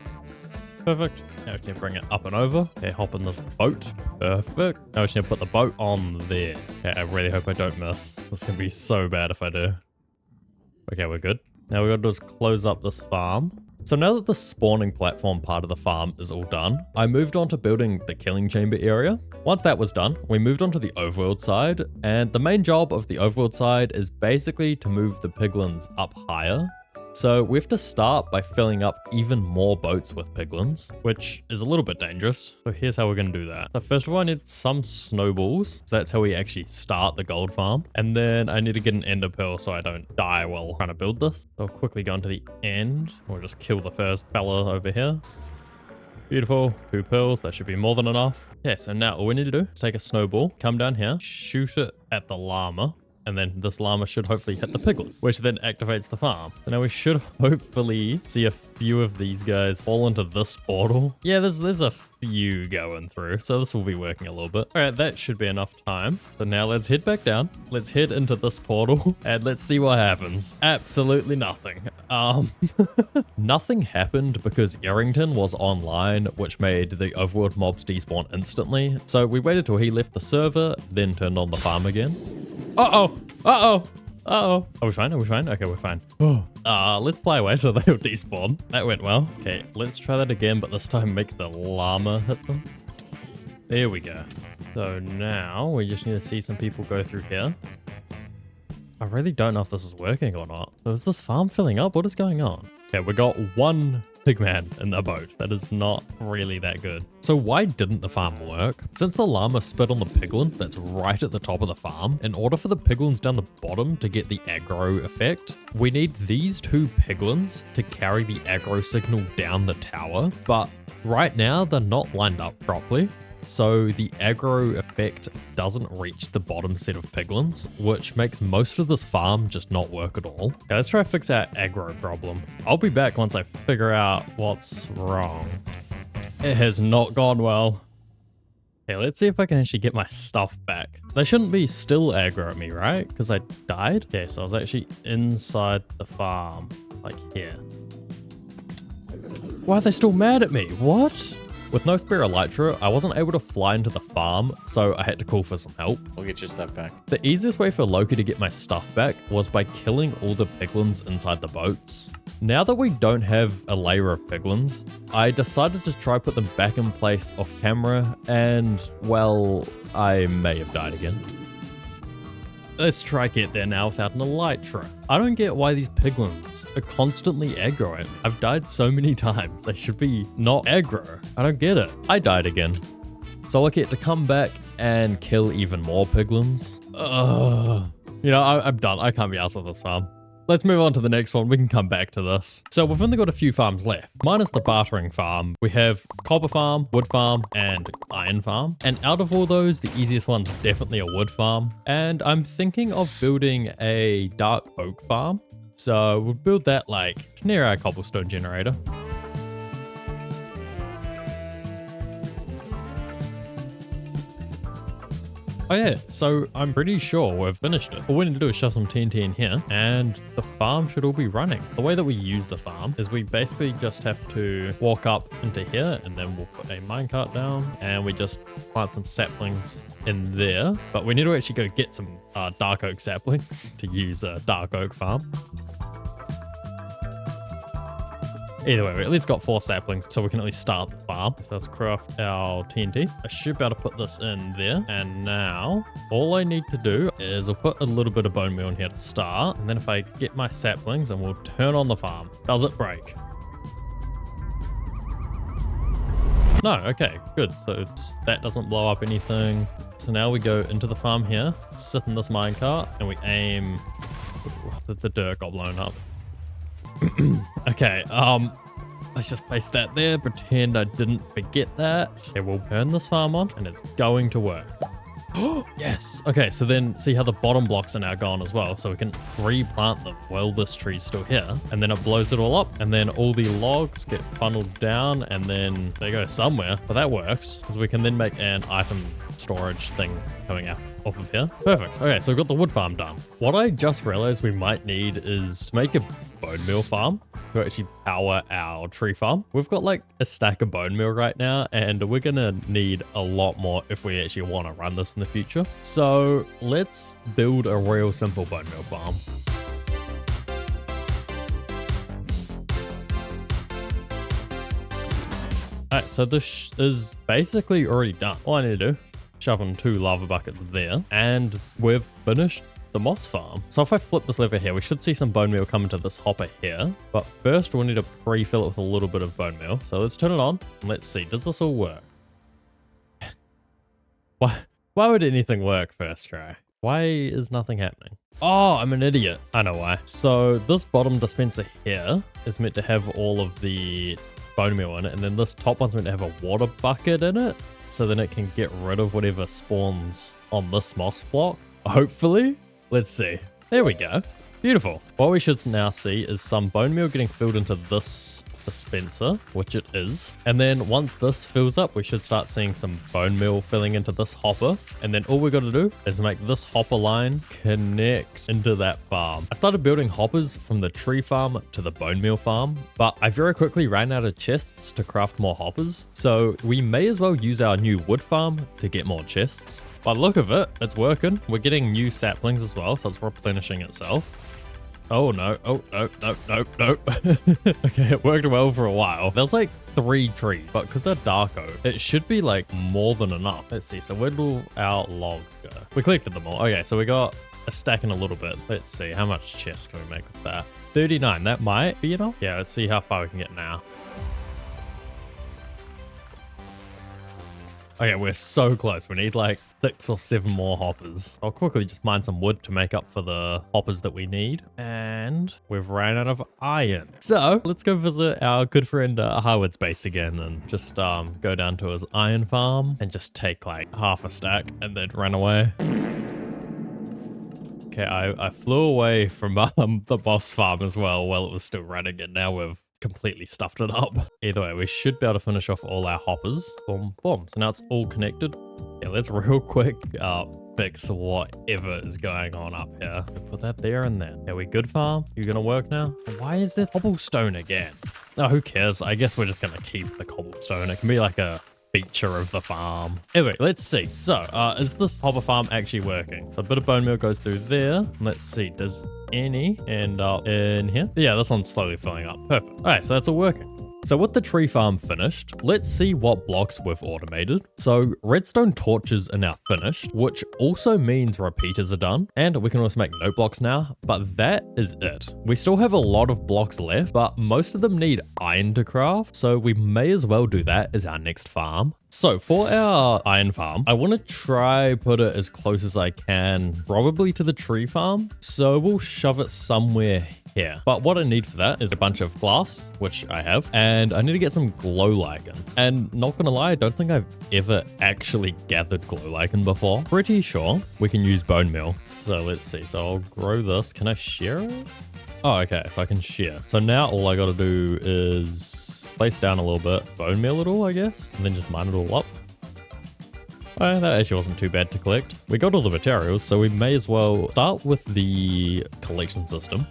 Perfect. Now we just need to bring it up and over. Okay, hop in this boat. Perfect. Now we just need to put the boat on there. Okay, I really hope I don't miss. This is going to be so bad if I do. Okay, we're good. Now we got to do is close up this farm. So now that the spawning platform part of the farm is all done, I moved on to building the killing chamber area. Once that was done, we moved on to the overworld side, and the main job of the overworld side is basically to move the piglins up higher. So we have to start by filling up even more boats with piglins, which is a little bit dangerous. So here's how we're going to do that. So first of all, I need some snowballs. So that's how we actually start the gold farm. And then I need to get an ender pearl so I don't die while trying to build this. So I'll quickly go into the end. We'll just kill the first fella over here. Beautiful. 2 pearls. That should be more than enough. Okay, so now all we need to do is take a snowball, come down here, shoot it at the llama. And then this llama should hopefully hit the piglet, which then activates the farm. So now we should hopefully see a few of these guys fall into this portal. Yeah, there's a few going through, so this will be working a little bit. All right, that should be enough time. So now let's head back down. Let's head into this portal and let's see what happens. Absolutely nothing. Nothing happened because Errington was online, which made the overworld mobs despawn instantly. So we waited till he left the server, then turned on the farm again. Uh-oh. Uh-oh. Uh-oh. Are we fine? Are we fine? Okay, we're fine. Let's fly away so they'll despawn. That went well. Okay, let's try that again, but this time make the llama hit them. There we go. So now we just need to see some people go through here. I really don't know if this is working or not. So is this farm filling up? What is going on? Okay, we got 1 pigman in the boat. That is not really that good. So why didn't the farm work? Since the llama spit on the piglin that's right at the top of the farm, in order for the piglins down the bottom to get the aggro effect, we need these 2 piglins to carry the aggro signal down the tower. But right now they're not lined up properly. So the aggro effect doesn't reach the bottom set of piglins, which makes most of this farm just not work at all. Okay, let's try to fix our aggro problem. I'll be back once I figure out what's wrong. It has not gone well. Okay, let's see if I can actually get my stuff back. They shouldn't be still aggro at me, right? Because I died? Okay, so I was actually inside the farm, like here. Why are they still mad at me? What? With no spare elytra, I wasn't able to fly into the farm, so I had to call for some help. We'll get your stuff back. The easiest way for Loki to get my stuff back was by killing all the piglins inside the boats. Now that we don't have a layer of piglins, I decided to try put them back in place off camera, and well, I may have died again. Let's try get there now without an elytra. I don't get why these piglins are constantly aggro at me. I've died so many times. They should be not aggro. I don't get it. I died again. So I get to come back and kill even more piglins. You know, I'm done. I can't be arsed with this farm. Let's move on to the next one. We can come back to this. So we've only got a few farms left. Minus the bartering farm, we have copper farm, wood farm, and iron farm. And out of all those, the easiest one's definitely a wood farm. And I'm thinking of building a dark oak farm. So we'll build that like near our cobblestone generator. Oh yeah, so I'm pretty sure we've finished it. All we need to do is shove some TNT in here and the farm should all be running. The way that we use the farm is we basically just have to walk up into here and then we'll put a minecart down and we just plant some saplings in there. But we need to actually go get some dark oak saplings to use a dark oak farm. Either way, we at least got 4 saplings, so we can at least start the farm. So let's craft our TNT. I should be able to put this in there. And now, all I need to do is I'll put a little bit of bone meal in here to start. And then if I get my saplings, and we'll turn on the farm. Does it break? No, okay, good. So that doesn't blow up anything. So now we go into the farm here, sit in this minecart, and we aim... The dirt got blown up. Okay, let's just place that there, pretend I didn't forget that. Okay, we'll turn this farm on and it's going to work. Oh, yes. Okay, so then see how the bottom blocks are now gone as well, so we can replant them while this tree's still here, and then it blows it all up, and then all the logs get funneled down, and then they go somewhere, but that works, because we can then make an item storage thing coming out off of here. Perfect. Okay, so we've got the wood farm done. What I just realized we might need is to make a bone meal farm to actually power our tree farm. We've got like a stack of bone meal right now, and we're gonna need a lot more if we actually want to run this in the future. So let's build a real simple bone meal farm. Alright, so this is basically already done. All I need to do, shove in 2 lava buckets there, and we've finished the moss farm. So if I flip this lever here, we should see some bone meal come into this hopper here. But first we'll need to pre-fill it with a little bit of bone meal. So let's turn it on and let's see, does this all work? Why would anything work first try? Why is nothing happening? Oh, I'm an idiot. I know why. So this bottom dispenser here is meant to have all of the bone meal in it, and then this top one's meant to have a water bucket in it, so then it can get rid of whatever spawns on this moss block. Hopefully. Let's see. There we go. Beautiful. What we should now see is some bone meal getting filled into this dispenser, which it is. And then once this fills up, we should start seeing some bone meal filling into this hopper. And then all we got to do is make this hopper line connect into that farm. I started building hoppers from the tree farm to the bone meal farm, but I very quickly ran out of chests to craft more hoppers. So we may as well use our new wood farm to get more chests. By the look of it, it's working. We're getting new saplings as well, so it's replenishing itself. Oh no, oh no, no, no, no. Okay, it worked well for a while. There's like 3 trees, but because they're dark oak, it should be like more than enough. Let's see, so where do our logs go? We collected them all. Okay, so we got a stack in a little bit. Let's see, how much chest can we make with that? 39, that might be enough. Yeah, let's see how far we can get now. Okay, we're so close. We need like 6 or 7 more hoppers. I'll quickly just mine some wood to make up for the hoppers that we need. And we've ran out of iron. So let's go visit our good friend Harwood's base again and just go down to his iron farm and just take like half a stack and then run away. Okay, I flew away from the boss farm as well while it was still running, and now we've completely stuffed it up. Either way, we should be able to finish off all our hoppers. Boom, boom. So now it's all connected. Yeah, let's real quick fix whatever is going on up here. Put that there and there. Are we good, farm? You gonna work now? Why is there cobblestone again? Oh, who cares? I guess we're just gonna keep the cobblestone. It can be like a feature of the farm. Anyway, let's see. So, is this hopper farm actually working? A bit of bone meal goes through there. Let's see. Does any end up in here? Yeah, this one's slowly filling up. Perfect. All right, so that's all working. So with the tree farm finished, let's see what blocks we've automated. So redstone torches are now finished, which also means repeaters are done. And we can also make note blocks now, but that is it. We still have a lot of blocks left, but most of them need iron to craft. So we may as well do that as our next farm. So for our iron farm, I want to try put it as close as I can, probably to the tree farm. So we'll shove it somewhere here. But what I need for that is a bunch of glass, which I have, and I need to get some glow lichen. And not gonna lie, I don't think I've ever actually gathered glow lichen before. Pretty sure we can use bone meal. So let's see. So I'll grow this. Can I share it? Oh, okay. So I can share. So now all I gotta do is place down a little bit, bone meal it all, I guess, and then just mine it all up. That actually wasn't too bad to collect. We got all the materials, so we may as well start with the collection system.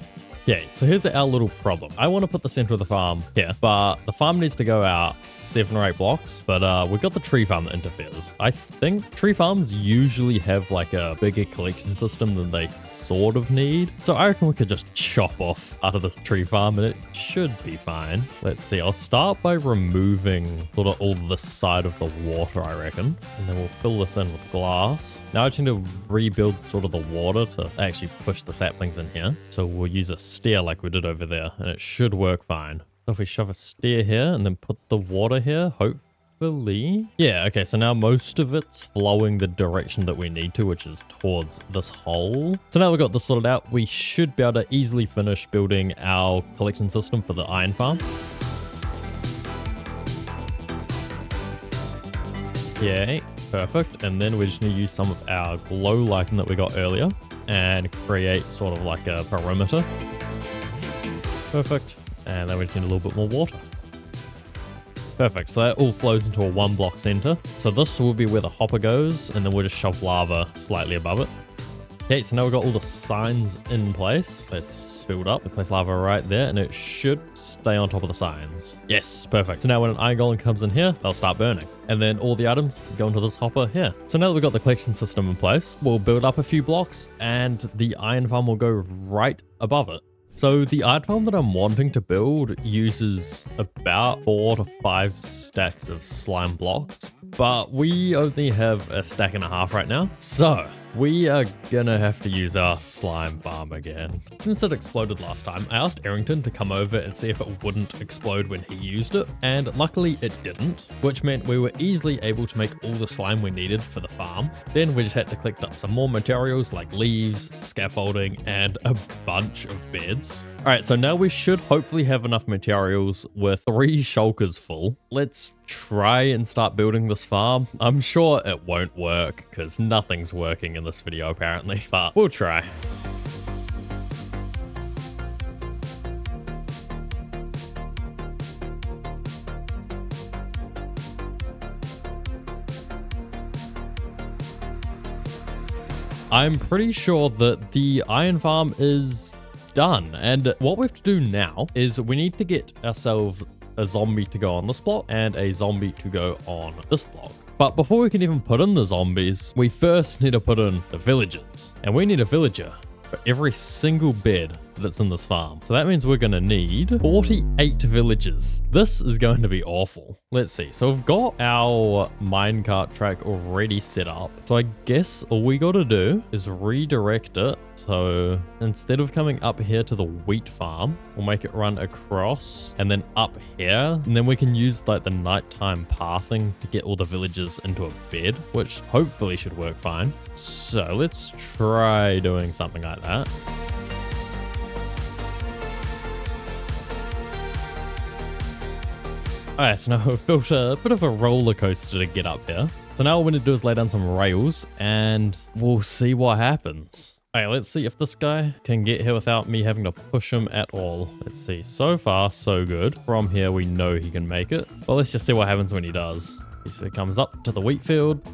Yeah, so here's our little problem. I want to put the center of the farm here, but the farm needs to go out 7 or 8 blocks, but we've got the tree farm that interferes. I think tree farms usually have like a bigger collection system than they sort of need. So I reckon we could just chop off out of this tree farm and it should be fine. Let's see, I'll start by removing sort of all this side of the water, I reckon. And then we'll fill this in with glass. Now I just need to rebuild sort of the water to actually push the saplings in here. So we'll use a stair like we did over there, and it should work fine. So if we shove a stair here and then put the water here, hopefully. Yeah, okay, so now most of it's flowing the direction that we need to, which is towards this hole. So now we've got this sorted out, we should be able to easily finish building our collection system for the iron farm. Yay, perfect. And then we just need to use some of our glow lichen that we got earlier and create sort of like a perimeter. Perfect. And then we just need a little bit more water. Perfect. So that all flows into a 1 block center. So this will be where the hopper goes, and then we'll just shove lava slightly above it. Okay, so now we've got all the signs in place. Let's build up. We place lava right there, and it should stay on top of the signs. Yes, perfect. So now when an iron golem comes in here, they'll start burning. And then all the items go into this hopper here. So now that we've got the collection system in place, we'll build up a few blocks, and the iron farm will go right above it. So the iron farm that I'm wanting to build uses about 4 to 5 stacks of slime blocks, but we only have a stack and a half right now. So we are gonna have to use our slime farm again. Since it exploded last time, I asked Arrington to come over and see if it wouldn't explode when he used it, and luckily it didn't, which meant we were easily able to make all the slime we needed for the farm. Then we just had to collect up some more materials like leaves, scaffolding, and a bunch of beds. Alright, so now we should hopefully have enough materials with 3 shulkers full. Let's try and start building this farm. I'm sure it won't work because nothing's working in this video apparently, but we'll try. I'm pretty sure that the iron farm is done, and what we have to do now is we need to get ourselves a zombie to go on this block and a zombie to go on this block. But before we can even put in the zombies, we first need to put in the villagers, and we need a villager for every single bed that's in this farm. So that means we're going to need 48 villagers. This is going to be awful. Let's see. So we've got our minecart track already set up. So I guess all we got to do is redirect it. So instead of coming up here to the wheat farm, we'll make it run across and then up here. And then we can use like the nighttime pathing to get all the villagers into a bed, which hopefully should work fine. So let's try doing something like that. Alright, so now we've built a bit of a roller coaster to get up here. So now all we need to do is lay down some rails and we'll see what happens. Alright, let's see if this guy can get here without me having to push him at all. Let's see. So far, so good. From here, we know he can make it. Well, let's just see what happens when he does. So he comes up to the wheat field.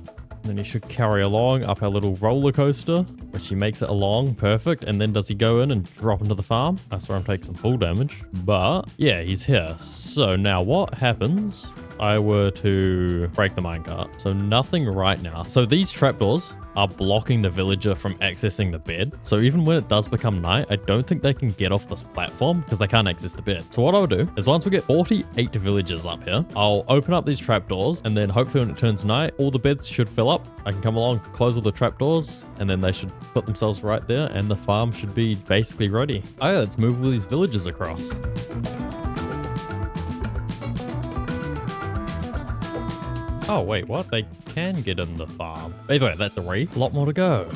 Then he should carry along up our little roller coaster, which he makes it along. Perfect. And then does he go in and drop into the farm? I saw him take some full damage. But yeah, he's here. So now what happens if I were to break the minecart? So nothing right now. So these trapdoors are blocking the villager from accessing the bed. So even when it does become night, I don't think they can get off this platform because they can't access the bed. So what I'll do is once we get 48 villagers up here, I'll open up these trapdoors, and then hopefully when it turns night, all the beds should fill up. I can come along, close all the trapdoors, and then they should put themselves right there, and the farm should be basically ready. Oh yeah, let's move all these villagers across. Oh wait, what? They can get in the farm. Either way, that's 3. A lot more to go.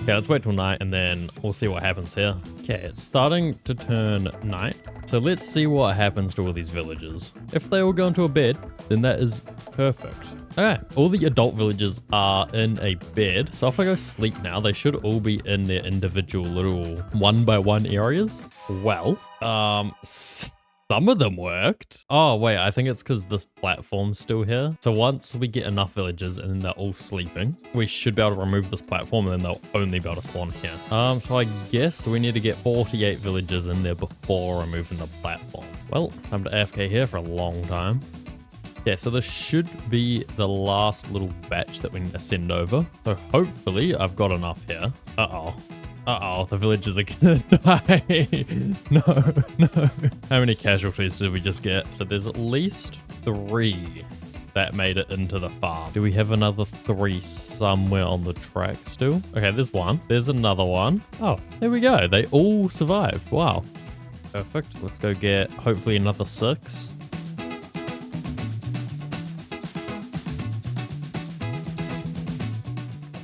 Okay, let's wait till night and then we'll see what happens here. Okay, it's starting to turn night. So let's see what happens to all these villagers. If they all go into a bed, then that is perfect. Okay, all the adult villagers are in a bed. So if I go sleep now, they should all be in their individual little 1-by-1 areas. Well, some of them worked. Oh, wait, I think it's because this platform's still here. So once we get enough villagers and they're all sleeping, we should be able to remove this platform and then they'll only be able to spawn here. So I guess we need to get 48 villagers in there before removing the platform. Well, I'm to AFK here for a long time. Yeah, so this should be the last little batch that we need to send over. So hopefully I've got enough here. Uh-oh. Uh-oh, the villagers are gonna die. No. How many casualties did we just get? So there's at least 3 that made it into the farm. Do we have another 3 somewhere on the track still? Okay, there's 1. There's another one. Oh, there we go. They all survived. Wow. Perfect. Let's go get hopefully another 6.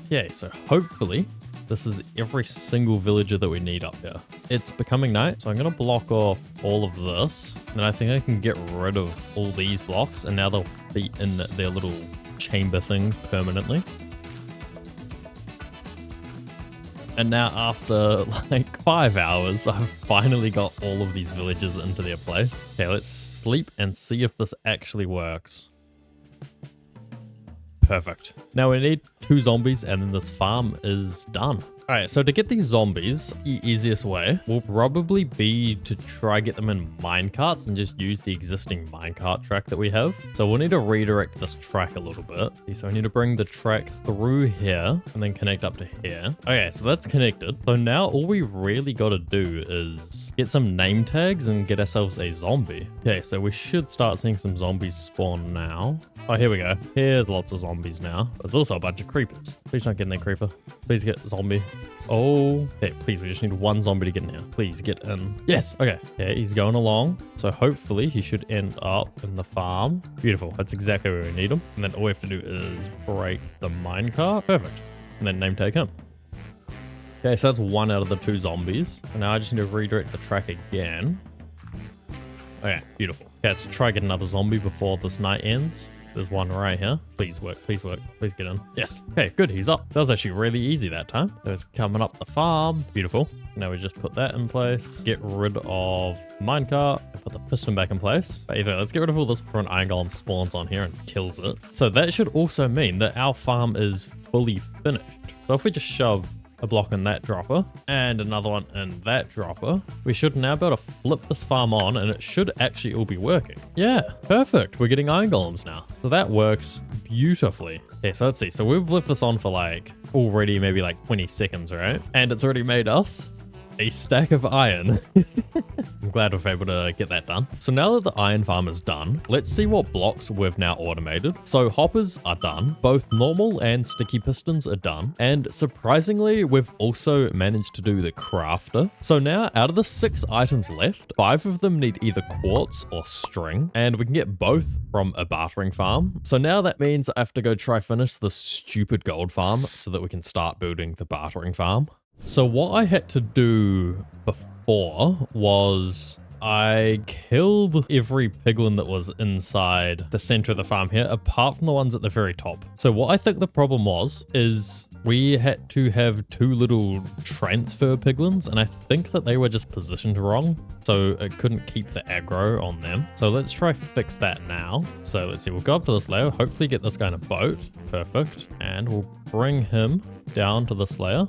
Okay, so hopefully this is every single villager that we need up here. It's becoming night, so I'm going to block off all of this. And I think I can get rid of all these blocks, and now they'll be in their little chamber things permanently. And now after like 5 hours, I've finally got all of these villagers into their place. Okay, let's sleep and see if this actually works. Perfect. Now we need 2 zombies and then this farm is done. All right, so to get these zombies, the easiest way will probably be to try get them in minecarts and just use the existing minecart track that we have. So we'll need to redirect this track a little bit. So we need to bring the track through here and then connect up to here. Okay, so that's connected. So now all we really got to do is get some name tags and get ourselves a zombie. Okay, so we should start seeing some zombies spawn now. Oh, here we go. Here's lots of zombies now. There's also a bunch of creepers. Please don't get in there, creeper. Please get zombie. Oh, okay, please, we just need 1 zombie to get in here. Please get in. Yes, okay. Yeah, he's going along. So hopefully he should end up in the farm. Beautiful. That's exactly where we need him. And then all we have to do is break the minecart. Perfect. And then name tag him. Okay, so that's 1 out of the 2 zombies. And now I just need to redirect the track again. Okay, beautiful. Okay, let's try get another zombie before this night ends. There's 1 right here. Please work, please work, please get in. Yes. Okay, good, he's up. That was actually really easy that time. It was coming up the farm. Beautiful. Now we just put that in place. Get rid of minecart and put the piston back in place. But either let's get rid of all this before an iron golem spawns on here and kills it. So that should also mean that our farm is fully finished. So if we just shove a block in that dropper and another one in that dropper, we should now be able to flip this farm on and it should actually all be working. Yeah, perfect. We're getting iron golems now. So that works beautifully. Okay, so let's see. So we've left this on for like already maybe like 20 seconds, right? And it's already made us a stack of iron. I'm glad we're able to get that done. So now that the iron farm is done, let's see what blocks we've now automated. So hoppers are done. Both normal and sticky pistons are done. And surprisingly, we've also managed to do the crafter. So now out of the 6 items left, 5 of them need either quartz or string. And we can get both from a bartering farm. So now that means I have to go try finish the stupid gold farm so that we can start building the bartering farm. So what I had to do before was I killed every piglin that was inside the center of the farm here, apart from the ones at the very top. So what I think the problem was is we had to have 2 little transfer piglins, and I think that they were just positioned wrong, so it couldn't keep the aggro on them. So let's try fix that now. So let's see, we'll go up to this layer, hopefully get this guy in a boat. Perfect. And we'll bring him down to this layer.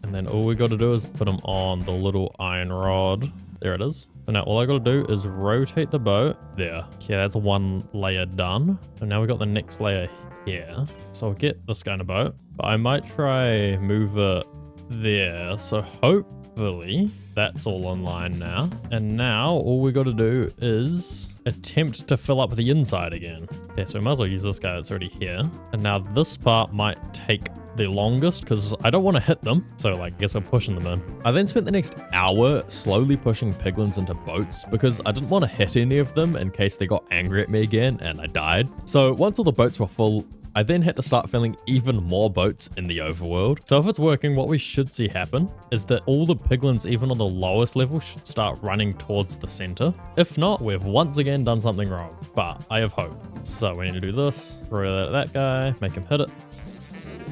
And then all we got to do is put him on the little iron rod. There it is. So now all I got to do is rotate the boat. There. Okay, that's 1 layer done. So now we got the next layer here. So I'll get this guy in a boat. But I might try move it there. So hopefully that's all in line now. And now all we got to do is attempt to fill up the inside again. Okay, so we might as well use this guy that's already here. And now this part might take the longest because I don't want to hit them. So like, I guess we're pushing them in. I then spent the next hour slowly pushing piglins into boats because I didn't want to hit any of them in case they got angry at me again and I died. So once all the boats were full, I then had to start filling even more boats in the overworld. So if it's working, what we should see happen is that all the piglins, even on the lowest level, should start running towards the center. If not, we've once again done something wrong, but I have hope. So we need to do this, throw that guy, make him hit it.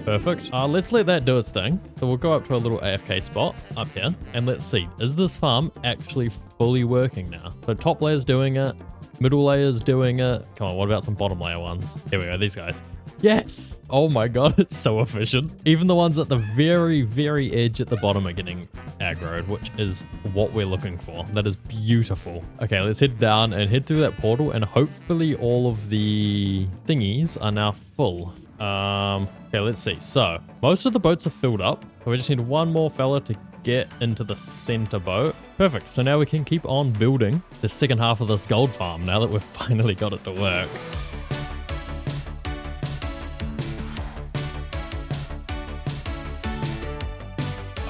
Perfect. Let's let that do its thing. So we'll go up to a little AFK spot up here and let's see, is this farm actually fully working now? So top layer's doing it, middle layer's doing it. Come on, what about some bottom layer ones? Here we go, these guys. Yes! Oh my god, it's so efficient. Even the ones at the very, very edge at the bottom are getting aggroed, which is what we're looking for. That is beautiful. Okay, let's head down and head through that portal and hopefully all of the thingies are now full. Okay, let's see. So most of the boats are filled up. So we just need 1 more fella to get into the center boat. Perfect. So now we can keep on building the second half of this gold farm now that we've finally got it to work.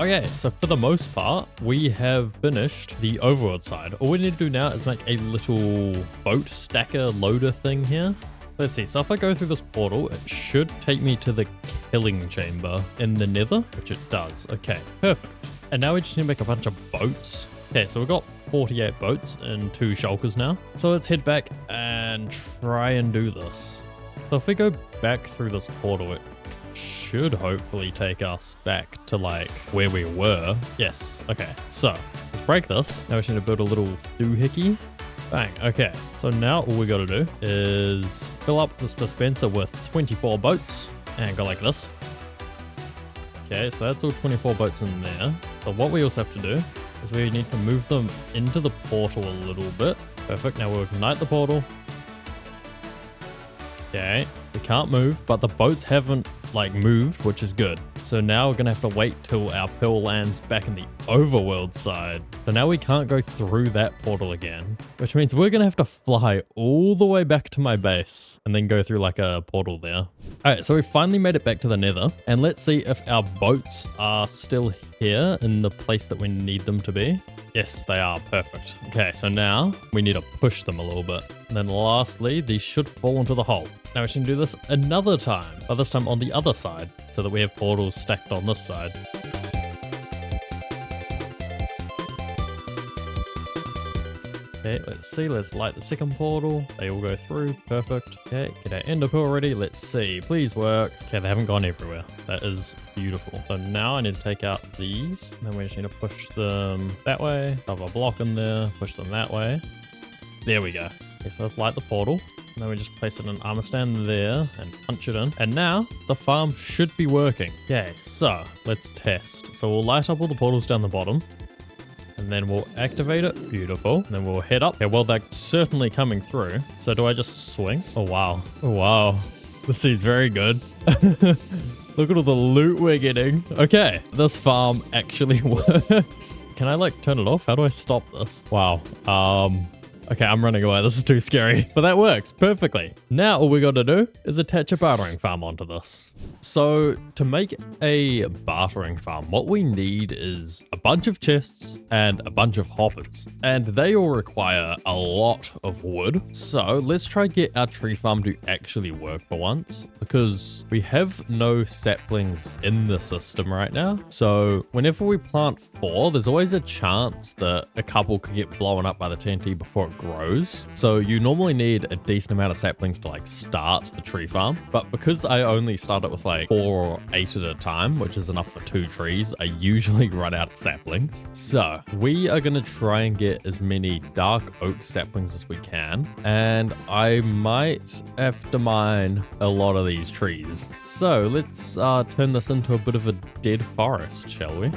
Okay, so for the most part, we have finished the overworld side. All we need to do now is make a little boat stacker loader thing here. Let's see, so if I go through this portal, it should take me to the killing chamber in the nether, which it does. Okay, perfect. And now we just need to make a bunch of boats. Okay, so we've got 48 boats and 2 shulkers now. So let's head back and try and do this. So if we go back through this portal, it should hopefully take us back to like where we were. Yes, okay. So let's break this. Now we just need to build a little doohickey. Bang. Okay. So now all we got to do is fill up this dispenser with 24 boats and go like this. Okay, so that's all 24 boats in there. So what we also have to do is we need to move them into the portal a little bit. Perfect. Now we'll ignite the portal. Okay, we can't move, but the boats haven't like moved, which is good. So now we're gonna have to wait till our pearl lands back in the overworld side. So now we can't go through that portal again, which means we're gonna have to fly all the way back to my base and then go through like a portal there. All right, so we finally made it back to the nether, and let's see if our boats are still here in the place that we need them to be. Yes, they are. Perfect. Okay, so now we need to push them a little bit. And then lastly, these should fall into the hole. Now we should do this another time, but this time on the other side, so that we have portals stacked on this side. Okay, let's see. Let's light the second portal. They all go through. Perfect. Okay, get our ender pearl ready. Let's see. Please work. Okay, they haven't gone everywhere. That is beautiful. So now I need to take out these. Then we just need to push them that way. Have a block in there. Push them that way. There we go. Okay, so let's light the portal. And then we just place it in an armor stand there and punch it in. And now the farm should be working. Okay, so let's test. So we'll light up all the portals down the bottom. And then we'll activate it. Beautiful. And then we'll head up. Okay, well, they're certainly coming through. So do I just swing? Oh, wow. Oh, wow. This seems very good. Look at all the loot we're getting. Okay, this farm actually works. Can I like turn it off? How do I stop this? Wow. Okay, I'm running away. This is too scary. But that works perfectly. Now all we got to do is attach a bartering farm onto this. So to make a bartering farm, what we need is a bunch of chests and a bunch of hoppers. And they all require a lot of wood. So let's try get our tree farm to actually work for once, because we have no saplings in the system right now. So whenever we plant 4, there's always a chance that a couple could get blown up by the TNT before it grows. So you normally need a decent amount of saplings to like start the tree farm. But because I only start it with like 4 or 8 at a time, which is enough for 2 trees, I usually run out of saplings. So we are going to try and get as many dark oak saplings as we can. And I might have to mine a lot of these trees. So let's turn this into a bit of a dead forest, shall we?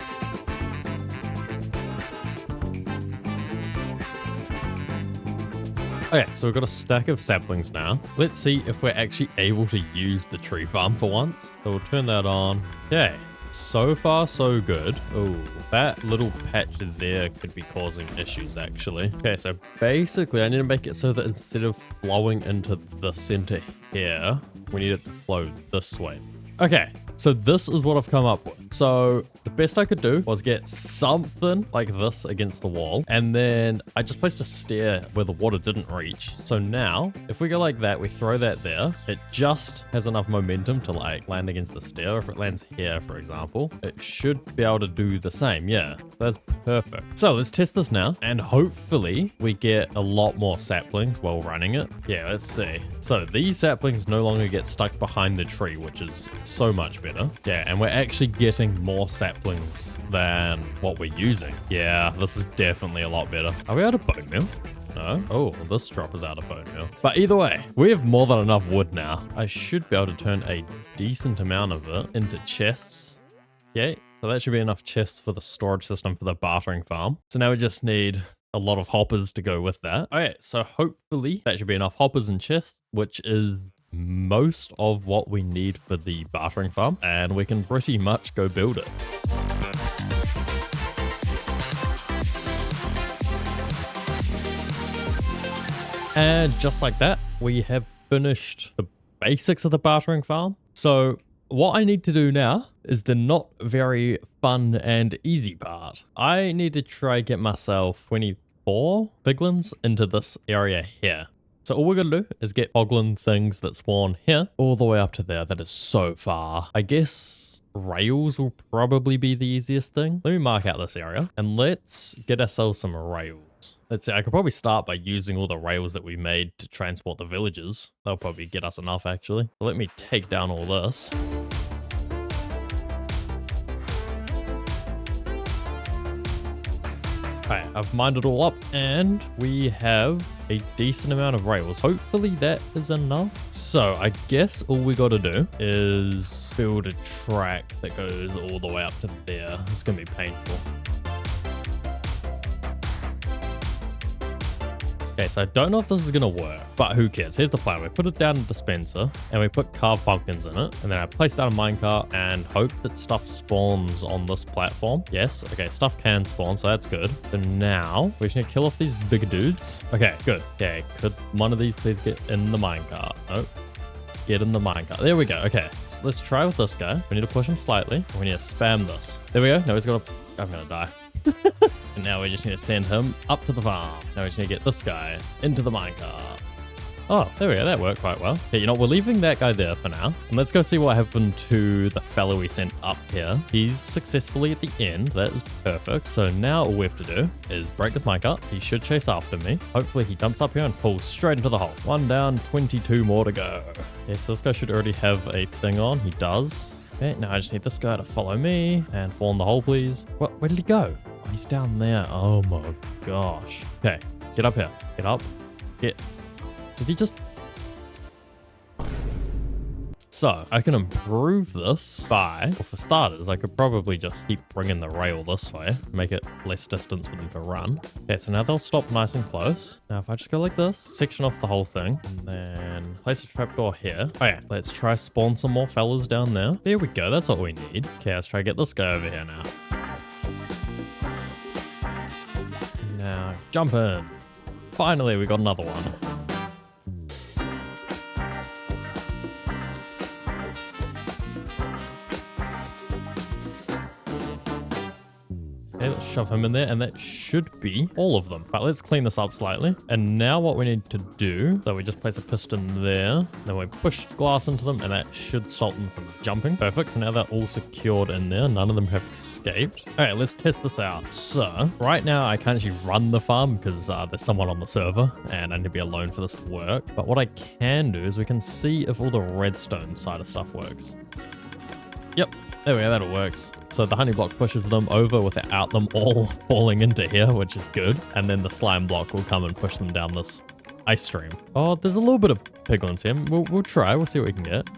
Okay, so we've got a stack of saplings now. Let's see if we're actually able to use the tree farm for once. So we'll turn that on. Okay, so far so good. Oh, that little patch there could be causing issues actually. Okay, so basically I need to make it so that instead of flowing into the center here, we need it to flow this way. Okay, so this is what I've come up with. So the best I could do was get something like this against the wall, and then I just placed a stair where the water didn't reach. So now if we go like that, we throw that there, it just has enough momentum to like land against the stair. If it lands here, for example, it should be able to do the same. Yeah, that's perfect. So let's test this now, and hopefully we get a lot more saplings while running it. Yeah, let's see. So these saplings no longer get stuck behind the tree, which is so much better. Yeah, and we're actually getting more saplings than what we're using. Yeah, this is definitely a lot better. Are we out of bone meal? No. Oh, this drop is out of bone meal. But either way, we have more than enough wood now. I should be able to turn a decent amount of it into chests. Okay, so that should be enough chests for the storage system for the bartering farm. So now we just need a lot of hoppers to go with that. Okay, so hopefully that should be enough hoppers and chests, which is most of what we need for the bartering farm, and we can pretty much go build it. And just like that, we have finished the basics of the bartering farm. So what I need to do now is the not very fun and easy part. I need to try get myself 24 piglins into this area here. So all we're going to do is get hoglin things that spawn here all the way up to there. That is so far. I guess rails will probably be the easiest thing. Let me mark out this area and let's get ourselves some rails. Let's see, I could probably start by using all the rails that we made to transport the villagers. That'll probably get us enough actually. So let me take down all this. Alright, I've mined it all up and we have a decent amount of rails. Hopefully that is enough. So I guess all we got to do is build a track that goes all the way up to there. It's going to be painful. Okay, so I don't know if this is going to work, but who cares? Here's the plan. We put it down in a dispenser and we put carved pumpkins in it. And then I place down a minecart and hope that stuff spawns on this platform. Yes. Okay, stuff can spawn, so that's good. So now we just need to kill off these bigger dudes. Okay, good. Okay, could one of these please get in the minecart? Nope. Get in the minecart. There we go. Okay, so let's try with this guy. We need to push him slightly. We need to spam this. There we go. Now he's got to... I'm going to die. And now we just need to send him up to the farm. Now we just need to get this guy into the minecart. Oh, there we go. That worked quite well. Okay, you know, we're leaving that guy there for now. And let's go see what happened to the fellow we sent up here. He's successfully at the end. That is perfect. So now all we have to do is break this minecart. He should chase after me. Hopefully he jumps up here and falls straight into the hole. 1 down, 22 more to go. Okay, so this guy should already have a thing on. He does. Okay, now I just need this guy to follow me and fall in the hole, please. What? Where did he go? Oh, he's down there. Oh my gosh. Okay, get up here. Get up. Get. Did he just... So, I can improve this by, well, for starters, I could probably just keep bringing the rail this way, make it less distance for them to run. Okay, so now they'll stop nice and close. Now, if I just go like this, section off the whole thing, and then place a trapdoor here. Okay, let's try spawn some more fellas down there. There we go, that's what we need. Okay, let's try to get this guy over here now. Now, jump in. Finally, we got another one. Okay, let's shove him in there, and that should be all of them. But let's clean this up slightly. And now what we need to do, so we just place a piston there, then we push glass into them, and that should stop them from jumping. Perfect, so now they're all secured in there. None of them have escaped. All right, let's test this out. So, right now I can't actually run the farm because there's someone on the server, and I need to be alone for this to work. But what I can do is we can see if all the redstone side of stuff works. Yep. There we go, that works. So the honey block pushes them over without them all falling into here, which is good. And then the slime block will come and push them down this ice stream. Oh, there's a little bit of piglins here. We'll try. We'll see what we can get.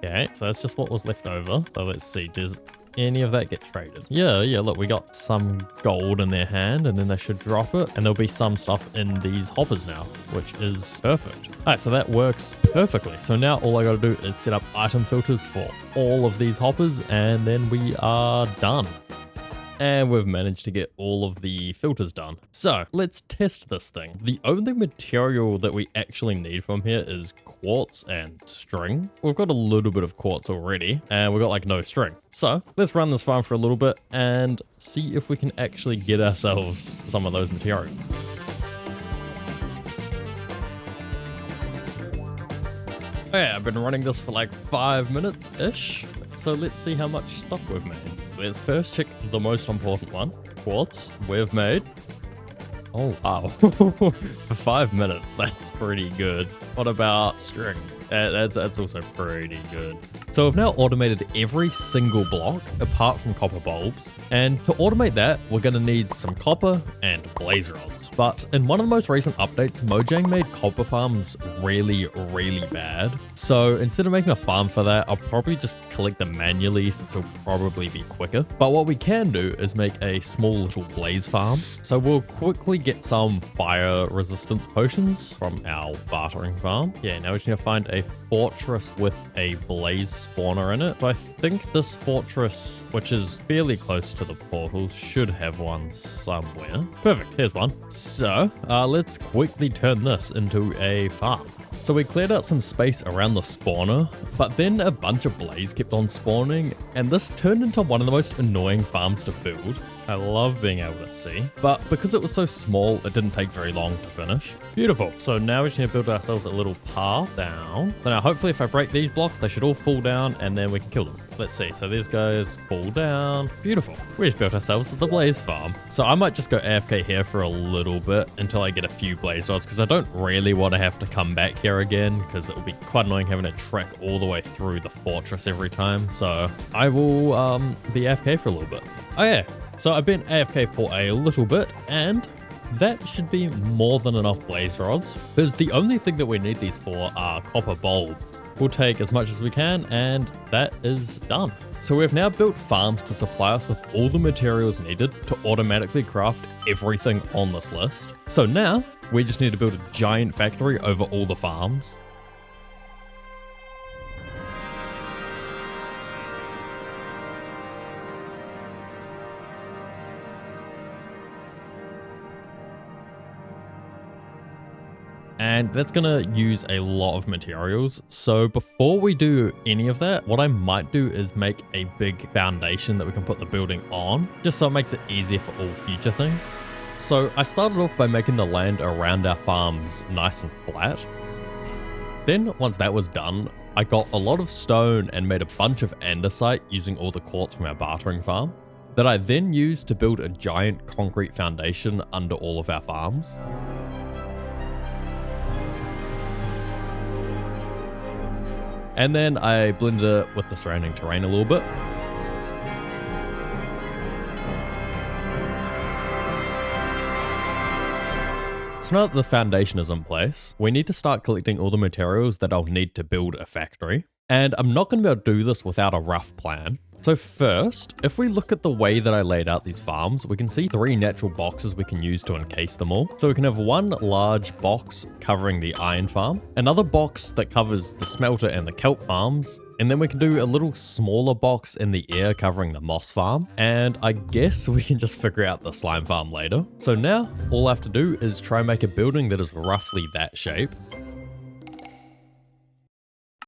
Okay, so that's just what was left over. So let's see. Does any of that get traded? Yeah, look, we got some gold in their hand, and then they should drop it. And there'll be some stuff in these hoppers now, which is perfect. All right, so that works perfectly. So now all I got to do is set up item filters for all of these hoppers, and then we are done. And we've managed to get all of the filters done. So let's test this thing. The only material that we actually need from here is quartz and string. We've got a little bit of quartz already, and we've got like no string. So let's run this farm for a little bit and see if we can actually get ourselves some of those materials. Yeah, I've been running this for like 5 minutes-ish. So let's see how much stuff we've made. Let's first check the most important one. Quartz, we've made... Oh, wow. For 5 minutes, that's pretty good. What about string? That's also pretty good. So we've now automated every single block apart from copper bulbs. And to automate that, we're going to need some copper and blaze rods. But in one of the most recent updates, Mojang made copper farms really, really bad. So instead of making a farm for that, I'll probably just collect them manually since it'll probably be quicker. But what we can do is make a small little blaze farm. So we'll quickly get some fire resistance potions from our bartering farm. Yeah, now we just need to find a fortress with a blaze spawner in it. So I think this fortress, which is fairly close to the portal, should have one somewhere. Perfect, here's one. So let's quickly turn this into a farm. So we cleared out some space around the spawner, but then a bunch of blaze kept on spawning, and this turned into one of the most annoying farms to build. I love being able to see, but because it was so small, it didn't take very long to finish. Beautiful. So now we just need to build ourselves a little path down. So now hopefully if I break these blocks, they should all fall down and then we can kill them. let's see. So these guys fall down. Beautiful. We just built ourselves the blaze farm. So I might just go AFK here for a little bit until I get a few blaze rods, because I don't really want to have to come back here again, because it will be quite annoying having to trek all the way through the fortress every time. So I will be AFK for a little bit. Okay, so I've been AFK for a little bit, and that should be more than enough blaze rods, because the only thing that we need these for are copper bulbs. We'll take as much as we can, and that is done. So we've now built farms to supply us with all the materials needed to automatically craft everything on this list. So now we just need to build a giant factory over all the farms. And that's gonna use a lot of materials. So before we do any of that, what I might do is make a big foundation that we can put the building on, just so it makes it easier for all future things. So I started off by making the land around our farms nice and flat. Then once that was done, I got a lot of stone and made a bunch of andesite using all the quartz from our bartering farm, that I then used to build a giant concrete foundation under all of our farms. And then I blended it with the surrounding terrain a little bit. So now that the foundation is in place, we need to start collecting all the materials that I'll need to build a factory. And I'm not going to be able to do this without a rough plan. So first, if we look at the way that I laid out these farms, we can see 3 natural boxes we can use to encase them all. So we can have one large box covering the iron farm, another box that covers the smelter and the kelp farms, and then we can do a little smaller box in the air covering the moss farm, and I guess we can just figure out the slime farm later. So now, all I have to do is try and make a building that is roughly that shape.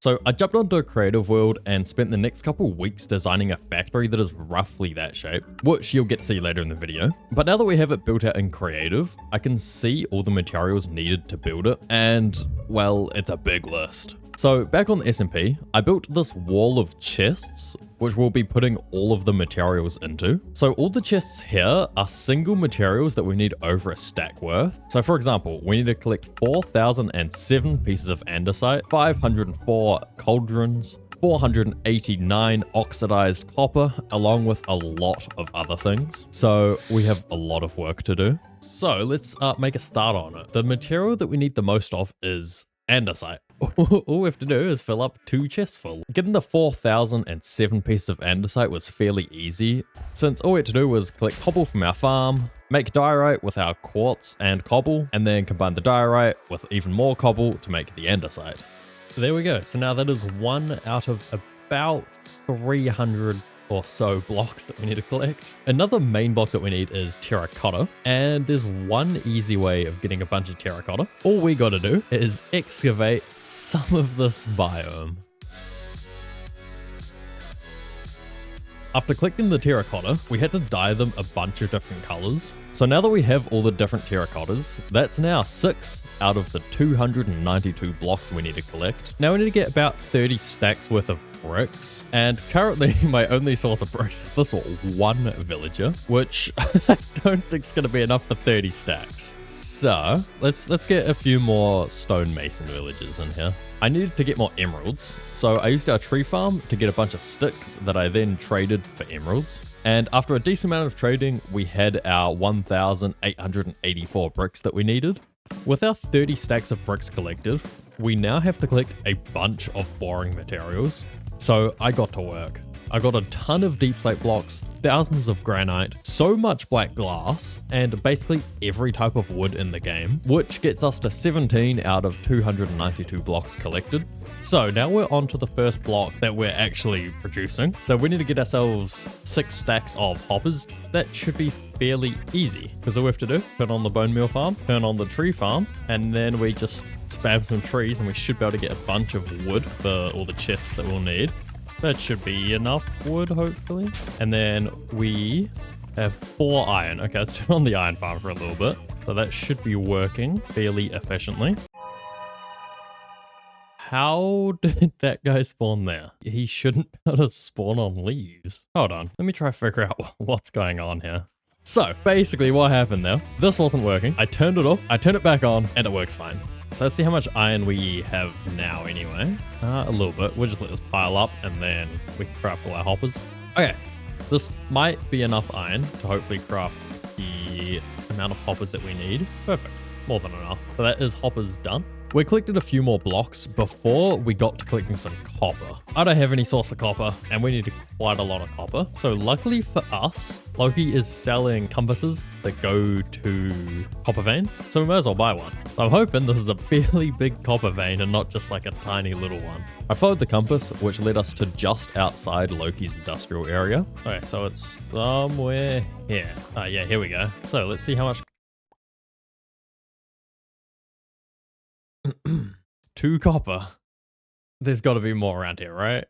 So I jumped onto a creative world and spent the next couple weeks designing a factory that is roughly that shape, which you'll get to see later in the video. But now that we have it built out in creative, I can see all the materials needed to build it, and well, it's a big list. So back on the SMP, I built this wall of chests, which we'll be putting all of the materials into. So all the chests here are single materials that we need over a stack worth. So for example, we need to collect 4,007 pieces of andesite, 504 cauldrons, 489 oxidized copper, along with a lot of other things. So we have a lot of work to do. So let's make a start on it. The material that we need the most of is andesite. All we have to do is fill up 2 chests full. Getting the 4,007 pieces of andesite was fairly easy, since all we had to do was collect cobble from our farm, make diorite with our quartz and cobble, and then combine the diorite with even more cobble to make the andesite. So there we go. So now that is 1 out of about 300 or so blocks that we need to collect. Another main block that we need is terracotta, and there's one easy way of getting a bunch of terracotta. All we gotta do is excavate some of this biome. After collecting the terracotta, we had to dye them a bunch of different colors. So now that we have all the different terracottas, that's now 6 out of the 292 blocks we need to collect. Now we need to get about 30 stacks worth of bricks, and currently my only source of bricks is this one villager, which I don't think is going to be enough for 30 stacks. So let's get a few more stonemason villagers in here. I needed to get more emeralds, so I used our tree farm to get a bunch of sticks that I then traded for emeralds. And after a decent amount of trading, we had our 1,884 bricks that we needed. With our 30 stacks of bricks collected, we now have to collect a bunch of boring materials. So I got to work. I got a ton of deep slate blocks, thousands of granite, so much black glass, and basically every type of wood in the game, which gets us to 17 out of 292 blocks collected. So now we're on to the first block that we're actually producing. So we need to get ourselves 6 stacks of hoppers. That should be fairly easy, because all we have to do, turn on the bone meal farm, turn on the tree farm, and then we just spam some trees and we should be able to get a bunch of wood for all the chests that we'll need. That should be enough wood, hopefully. And then we have 4 iron. Okay, let's turn on the iron farm for a little bit. So that should be working fairly efficiently. How did that guy spawn there? He shouldn't be able to spawn on leaves. Hold on. Let me try to figure out what's going on here. So basically what happened there, this wasn't working. I turned it off, I turned it back on, and it works fine. So let's see how much iron we have now anyway. A little bit. We'll just let this pile up and then we can craft all our hoppers. Okay, this might be enough iron to hopefully craft the amount of hoppers that we need. Perfect. More than enough. So that is hoppers done. We collected a few more blocks before we got to collecting some copper. I don't have any source of copper and we need quite a lot of copper. So luckily for us, Loki is selling compasses that go to copper veins. So we might as well buy one. So I'm hoping this is a fairly big copper vein and not just like a tiny little one. I followed the compass, which led us to just outside Loki's industrial area. Okay, so it's somewhere here. Yeah, here we go. So let's see how much. 2 copper. There's got to be more around here, right?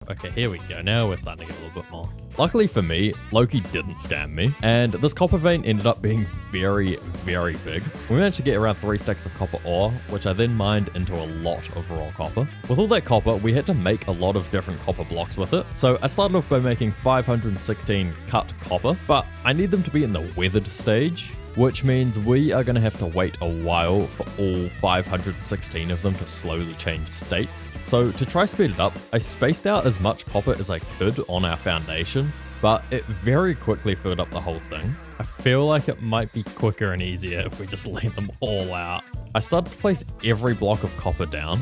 Okay, here we go. Now we're starting to get a little bit more. Luckily for me, Loki didn't scam me, and this copper vein ended up being very, very big. We managed to get around 3 stacks of copper ore, which I then mined into a lot of raw copper. With all that copper, we had to make a lot of different copper blocks with it. So I started off by making 516 cut copper, but I need them to be in the weathered stage, which means we are going to have to wait a while for all 516 of them to slowly change states. So to try speed it up, I spaced out as much copper as I could on our foundation, but it very quickly filled up the whole thing. I feel like it might be quicker and easier if we just lay them all out. I started to place every block of copper down.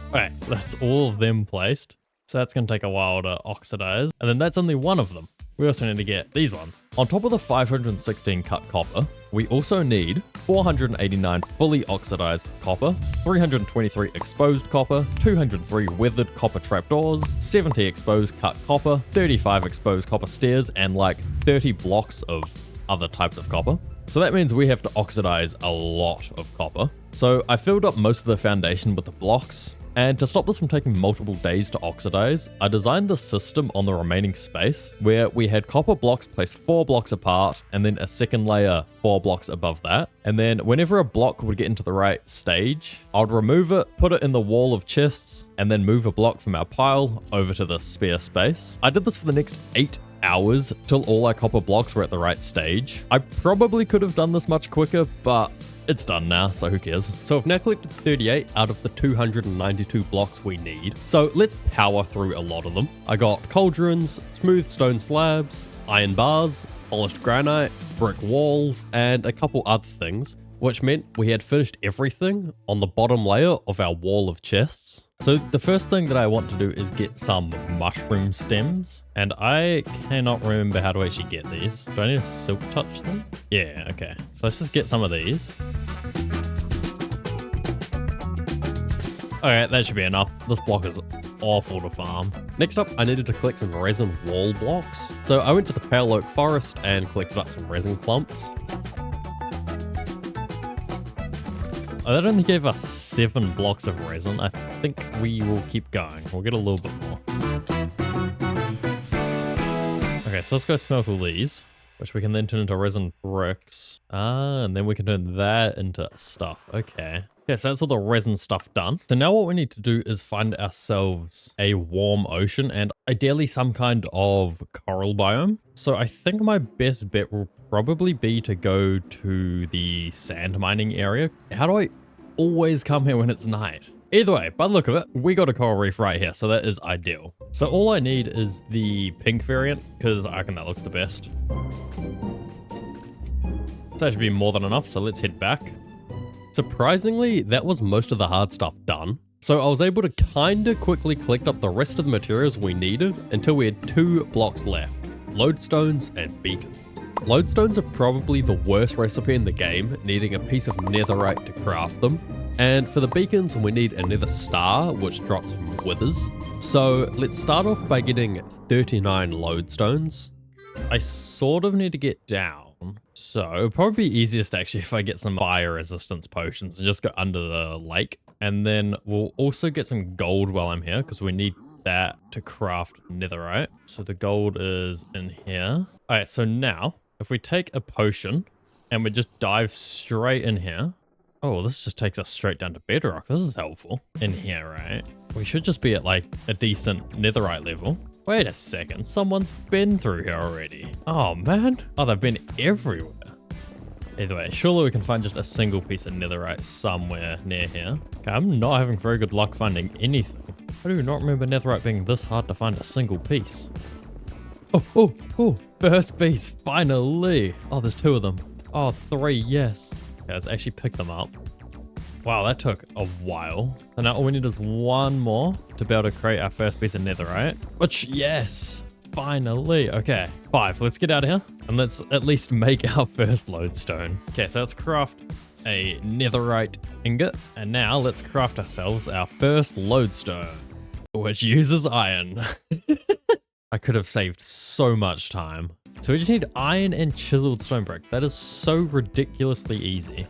Okay, so that's all of them placed. So that's going to take a while to oxidize. And then that's only one of them. We also need to get these ones. On top of the 516 cut copper, we also need 489 fully oxidized copper, 323 exposed copper, 203 weathered copper trapdoors, 70 exposed cut copper, 35 exposed copper stairs, and like 30 blocks of other types of copper. So that means we have to oxidize a lot of copper. So I filled up most of the foundation with the blocks. And to stop this from taking multiple days to oxidize, I designed the system on the remaining space where we had copper blocks placed 4 blocks apart and then a second layer 4 blocks above that. And then whenever a block would get into the right stage, I'd remove it, put it in the wall of chests, and then move a block from our pile over to the spare space. I did this for the next 8 hours till all our copper blocks were at the right stage. I probably could have done this much quicker, but it's done now, so who cares? So I've now collected 38 out of the 292 blocks we need. So let's power through a lot of them. I got cauldrons, smooth stone slabs, iron bars, polished granite, brick walls, and a couple other things, which meant we had finished everything on the bottom layer of our wall of chests. So the first thing that I want to do is get some mushroom stems, and I cannot remember how to actually get these. Do I need to silk touch them? Yeah, okay. So let's just get some of these. Alright, that should be enough. This block is awful to farm. Next up, I needed to collect some resin wall blocks. So I went to the pale oak forest and collected up some resin clumps. Oh, that only gave us 7 blocks of resin. I think we will keep going. We'll get a little bit more. Okay, so let's go smelt all these, which we can then turn into resin bricks. And then we can turn that into stuff. Okay. Okay, so that's all the resin stuff done. So now what we need to do is find ourselves a warm ocean and ideally some kind of coral biome. So I think my best bet will probably be to go to the sand mining area. How do I always come here when it's night? Either way, by the look of it, we got a coral reef right here, so that is ideal. So all I need is the pink variant, because I reckon that looks the best. So that should be more than enough, so let's head back. Surprisingly, that was most of the hard stuff done. So I was able to kinda quickly collect up the rest of the materials we needed until we had 2 blocks left, lodestones and beacons. Lodestones are probably the worst recipe in the game, needing a piece of netherite to craft them. And for the beacons, we need a nether star, which drops from withers. So let's start off by getting 39 lodestones. I sort of need to get down. So it'll probably be easiest actually if I get some fire resistance potions and just go under the lake. And then we'll also get some gold while I'm here because we need that to craft netherite. So the gold is in here. All right, so now if we take a potion and we just dive straight in here. Oh, this just takes us straight down to bedrock. This is helpful. In here, right? We should just be at like a decent netherite level. Wait a second, someone's been through here already. Oh man. Oh, they've been everywhere. Either way, surely we can find just a single piece of netherite somewhere near here. Okay, I'm not having very good luck finding anything. I do not remember netherite being this hard to find a single piece. Oh, first piece, finally. Oh, there's 2 of them. Oh, 3, yes. Okay, let's actually pick them up. Wow, that took a while. So now all we need is 1 more to be able to create our first piece of netherite. Which, yes, finally. Okay, 5. Let's get out of here and let's at least make our first lodestone. Okay, so let's craft a netherite ingot. And now let's craft ourselves our first lodestone, which uses iron. I could have saved so much time. So we just need iron and chiseled stone brick. That is so ridiculously easy.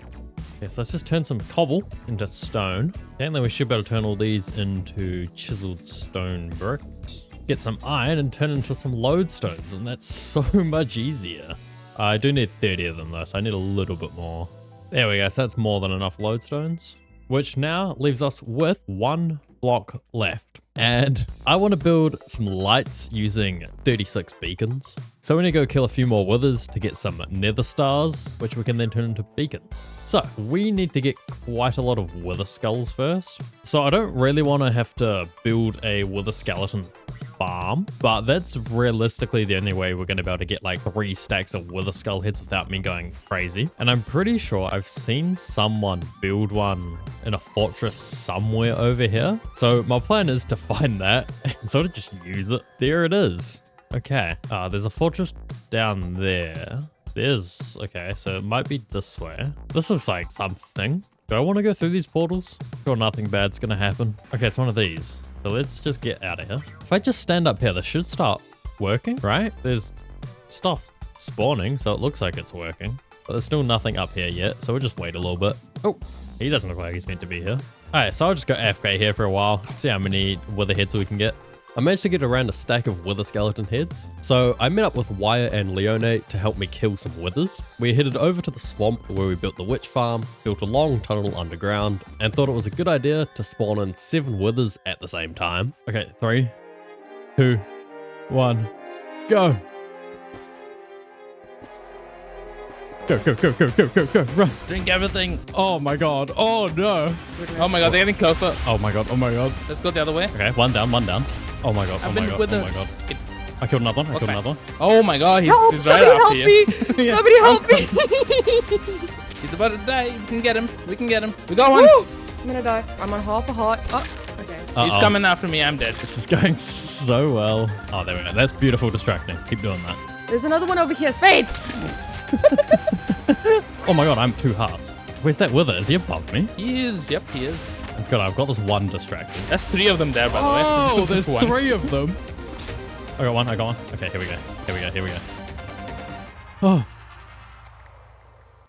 Okay, so let's just turn some cobble into stone. Okay, and then we should be able to turn all these into chiseled stone bricks. Get some iron and turn into some lodestones, and that's so much easier. I do need 30 of them though, so I need a little bit more. There we go, so that's more than enough lodestones, which now leaves us with 1 block left. And I want to build some lights using 36 beacons. So we need to go kill a few more withers to get some nether stars, which we can then turn into beacons. So we need to get quite a lot of wither skulls first. So I don't really want to have to build a wither skeleton farm, but that's realistically the only way we're going to be able to get like 3 stacks of wither skull heads without me going crazy. And I'm pretty sure I've seen someone build one in a fortress somewhere over here. So my plan is to find that and sort of just use it. There it is. Okay, there's a fortress down there. Okay, so it might be this way. This looks like something. Do I want to go through these portals? Sure, nothing bad's gonna happen. Okay, it's one of these. So let's just get out of here. If I just stand up here, this should start working, right? There's stuff spawning, so it looks like it's working. But there's still nothing up here yet, so we'll just wait a little bit. Oh, he doesn't look like he's meant to be here. Alright, so I'll just go AFK here for a while, see how many wither heads we can get. I managed to get around a stack of wither skeleton heads, so I met up with Wire and Leone to help me kill some withers. We headed over to the swamp where we built the witch farm, built a long tunnel underground, and thought it was a good idea to spawn in 7 withers at the same time. Okay, 3, 2, 1, go! Go, run! Drink everything. Oh my god, oh no! Oh my god, they're getting closer. Oh my god, oh my god. Let's go the other way. Okay, one down. Oh my god, oh my god, oh my god. I killed another one, Okay. Oh my god, he's right after you. Somebody help me! He's about to die. We can get him. We got one. Woo! I'm gonna die. I'm on half a heart. Oh, okay. He's coming after me. I'm dead. This is going so well. Oh, there we go. That's beautiful distracting. Keep doing that. There's another one over here. Spade! Oh my god, I'm 2 hearts. Where's that wither? Is he above me? He is. Yep, he is. It's good. I've got this one distraction. That's 3 of them there, by the way. Oh, there's Just 3 of them. I got one. Okay, here we go. Oh.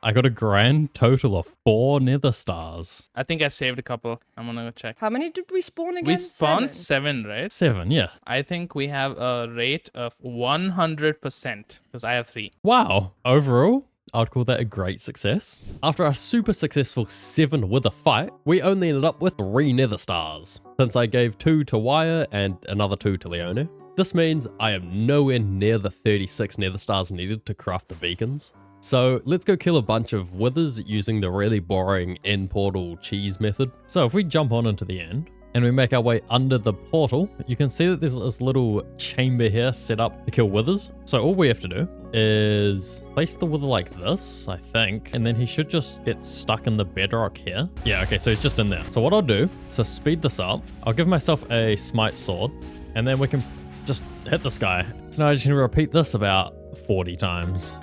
I got a grand total of 4 nether stars. I think I saved a couple. I'm gonna go check. How many did we spawn again? We spawned 7, right? 7, yeah. I think we have a rate of 100% because I have 3. Wow. Overall, I'd call that a great success. After our super successful 7 wither fight, we only ended up with 3 nether stars, since I gave 2 to Wire and another 2 to Leone. This means I am nowhere near the 36 nether stars needed to craft the beacons. So let's go kill a bunch of withers using the really boring end portal cheese method. So if we jump on into the end and we make our way under the portal, you can see that there's this little chamber here set up to kill withers. So all we have to do is place the wither like this, I think, and then he should just get stuck in the bedrock here. Yeah, okay, so he's just in there. So what I'll do, to speed this up, I'll give myself a smite sword, and then we can just hit this guy. So now I just need to repeat this about 40 times.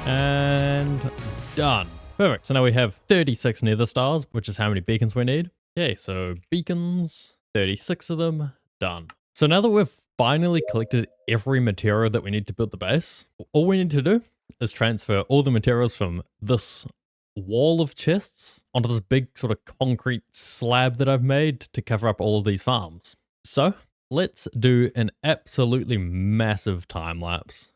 And done. Perfect. So now we have 36 nether stars, which is how many beacons we need. Okay, so beacons, 36 of them, done. So now that we've finally collected every material that we need to build the base, all we need to do is transfer all the materials from this wall of chests onto this big sort of concrete slab that I've made to cover up all of these farms. So let's do an absolutely massive time lapse.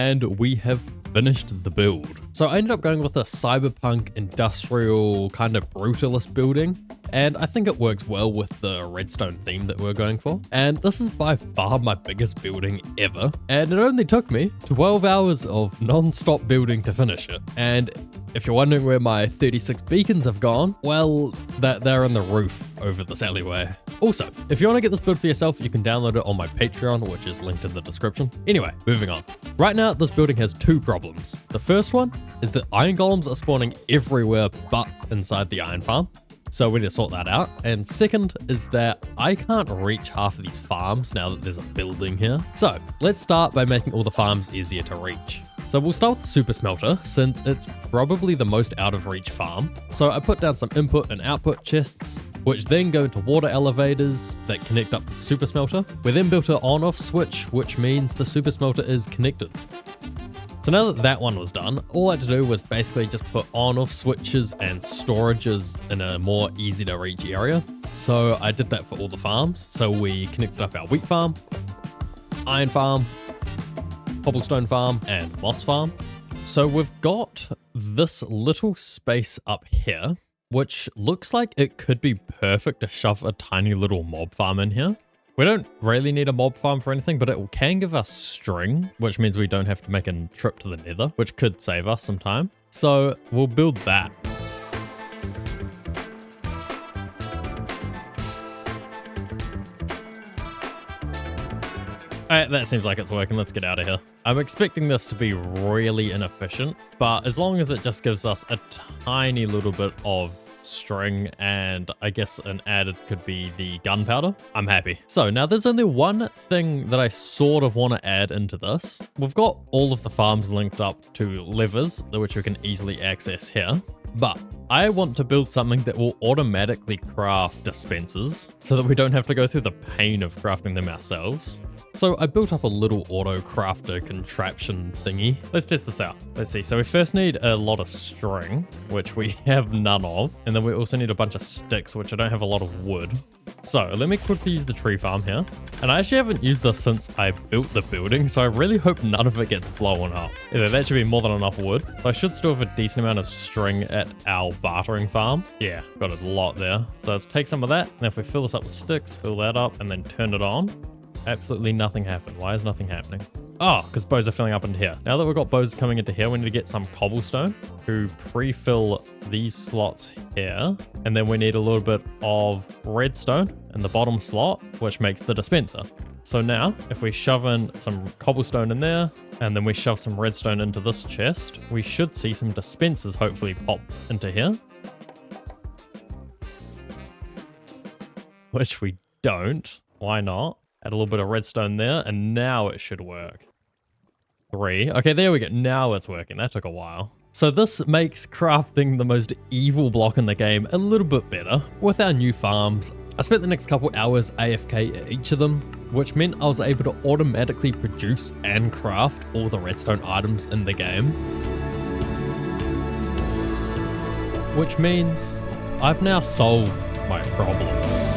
and we have finished the build. So I ended up going with a cyberpunk industrial kind of brutalist building, and I think it works well with the redstone theme that we're going for. And this is by far my biggest building ever, and it only took me 12 hours of non-stop building to finish it. And if you're wondering where my 36 beacons have gone, well, they're on the roof over this alleyway. Also, if you want to get this build for yourself, you can download it on my Patreon, which is linked in the description. Anyway, moving on. Right now, this building has two problems. The first one is that iron golems are spawning everywhere but inside the iron farm. So we need to sort that out. And second is that I can't reach half of these farms now that there's a building here. So let's start by making all the farms easier to reach. So we'll start with the super smelter, since it's probably the most out of reach farm. So I put down some input and output chests, which then go into water elevators that connect up to the super smelter. We then built an on-off switch, which means the super smelter is connected. So now that that one was done, all I had to do was basically just put on-off switches and storages in a more easy to reach area. So I did that for all the farms. So we connected up our wheat farm, iron farm, cobblestone farm, and moss farm. So we've got this little space up here, which looks like it could be perfect to shove a tiny little mob farm in here. We don't really need a mob farm for anything, but it can give us string, which means we don't have to make a trip to the nether, which could save us some time. So we'll build that. Alright, that seems like it's working. Let's get out of here. I'm expecting this to be really inefficient, but as long as it just gives us a tiny little bit of string, and I guess an added could be the gunpowder, I'm happy. So now there's only one thing that I sort of want to add into this. We've got all of the farms linked up to levers, which we can easily access here. But I want to build something that will automatically craft dispensers so that we don't have to go through the pain of crafting them ourselves. So I built up a little auto crafter contraption thingy. Let's test this out. Let's see. So we first need a lot of string, which we have none of. And then we also need a bunch of sticks, which I don't have a lot of wood. So let me quickly use the tree farm here. And I actually haven't used this since I built the building, so I really hope none of it gets blown up. Yeah, that should be more than enough wood. So I should still have a decent amount of string at our bartering farm. Yeah, got a lot there. So let's take some of that. And if we fill this up with sticks, fill that up, and then turn it on. Absolutely nothing happened. Why is nothing happening? Oh, because bows are filling up into here. Now that we've got bows coming into here, we need to get some cobblestone to pre-fill these slots here. And then we need a little bit of redstone in the bottom slot, which makes the dispenser. So now, if we shove in some cobblestone in there, and then we shove some redstone into this chest, we should see some dispensers hopefully pop into here. Which we don't. Why not? Add a little bit of redstone there, and now it should work. 3. Okay, there we go. Now it's working. That took a while. So this makes crafting the most evil block in the game a little bit better. With our new farms, I spent the next couple hours AFK at each of them, which meant I was able to automatically produce and craft all the redstone items in the game. Which means I've now solved my problem.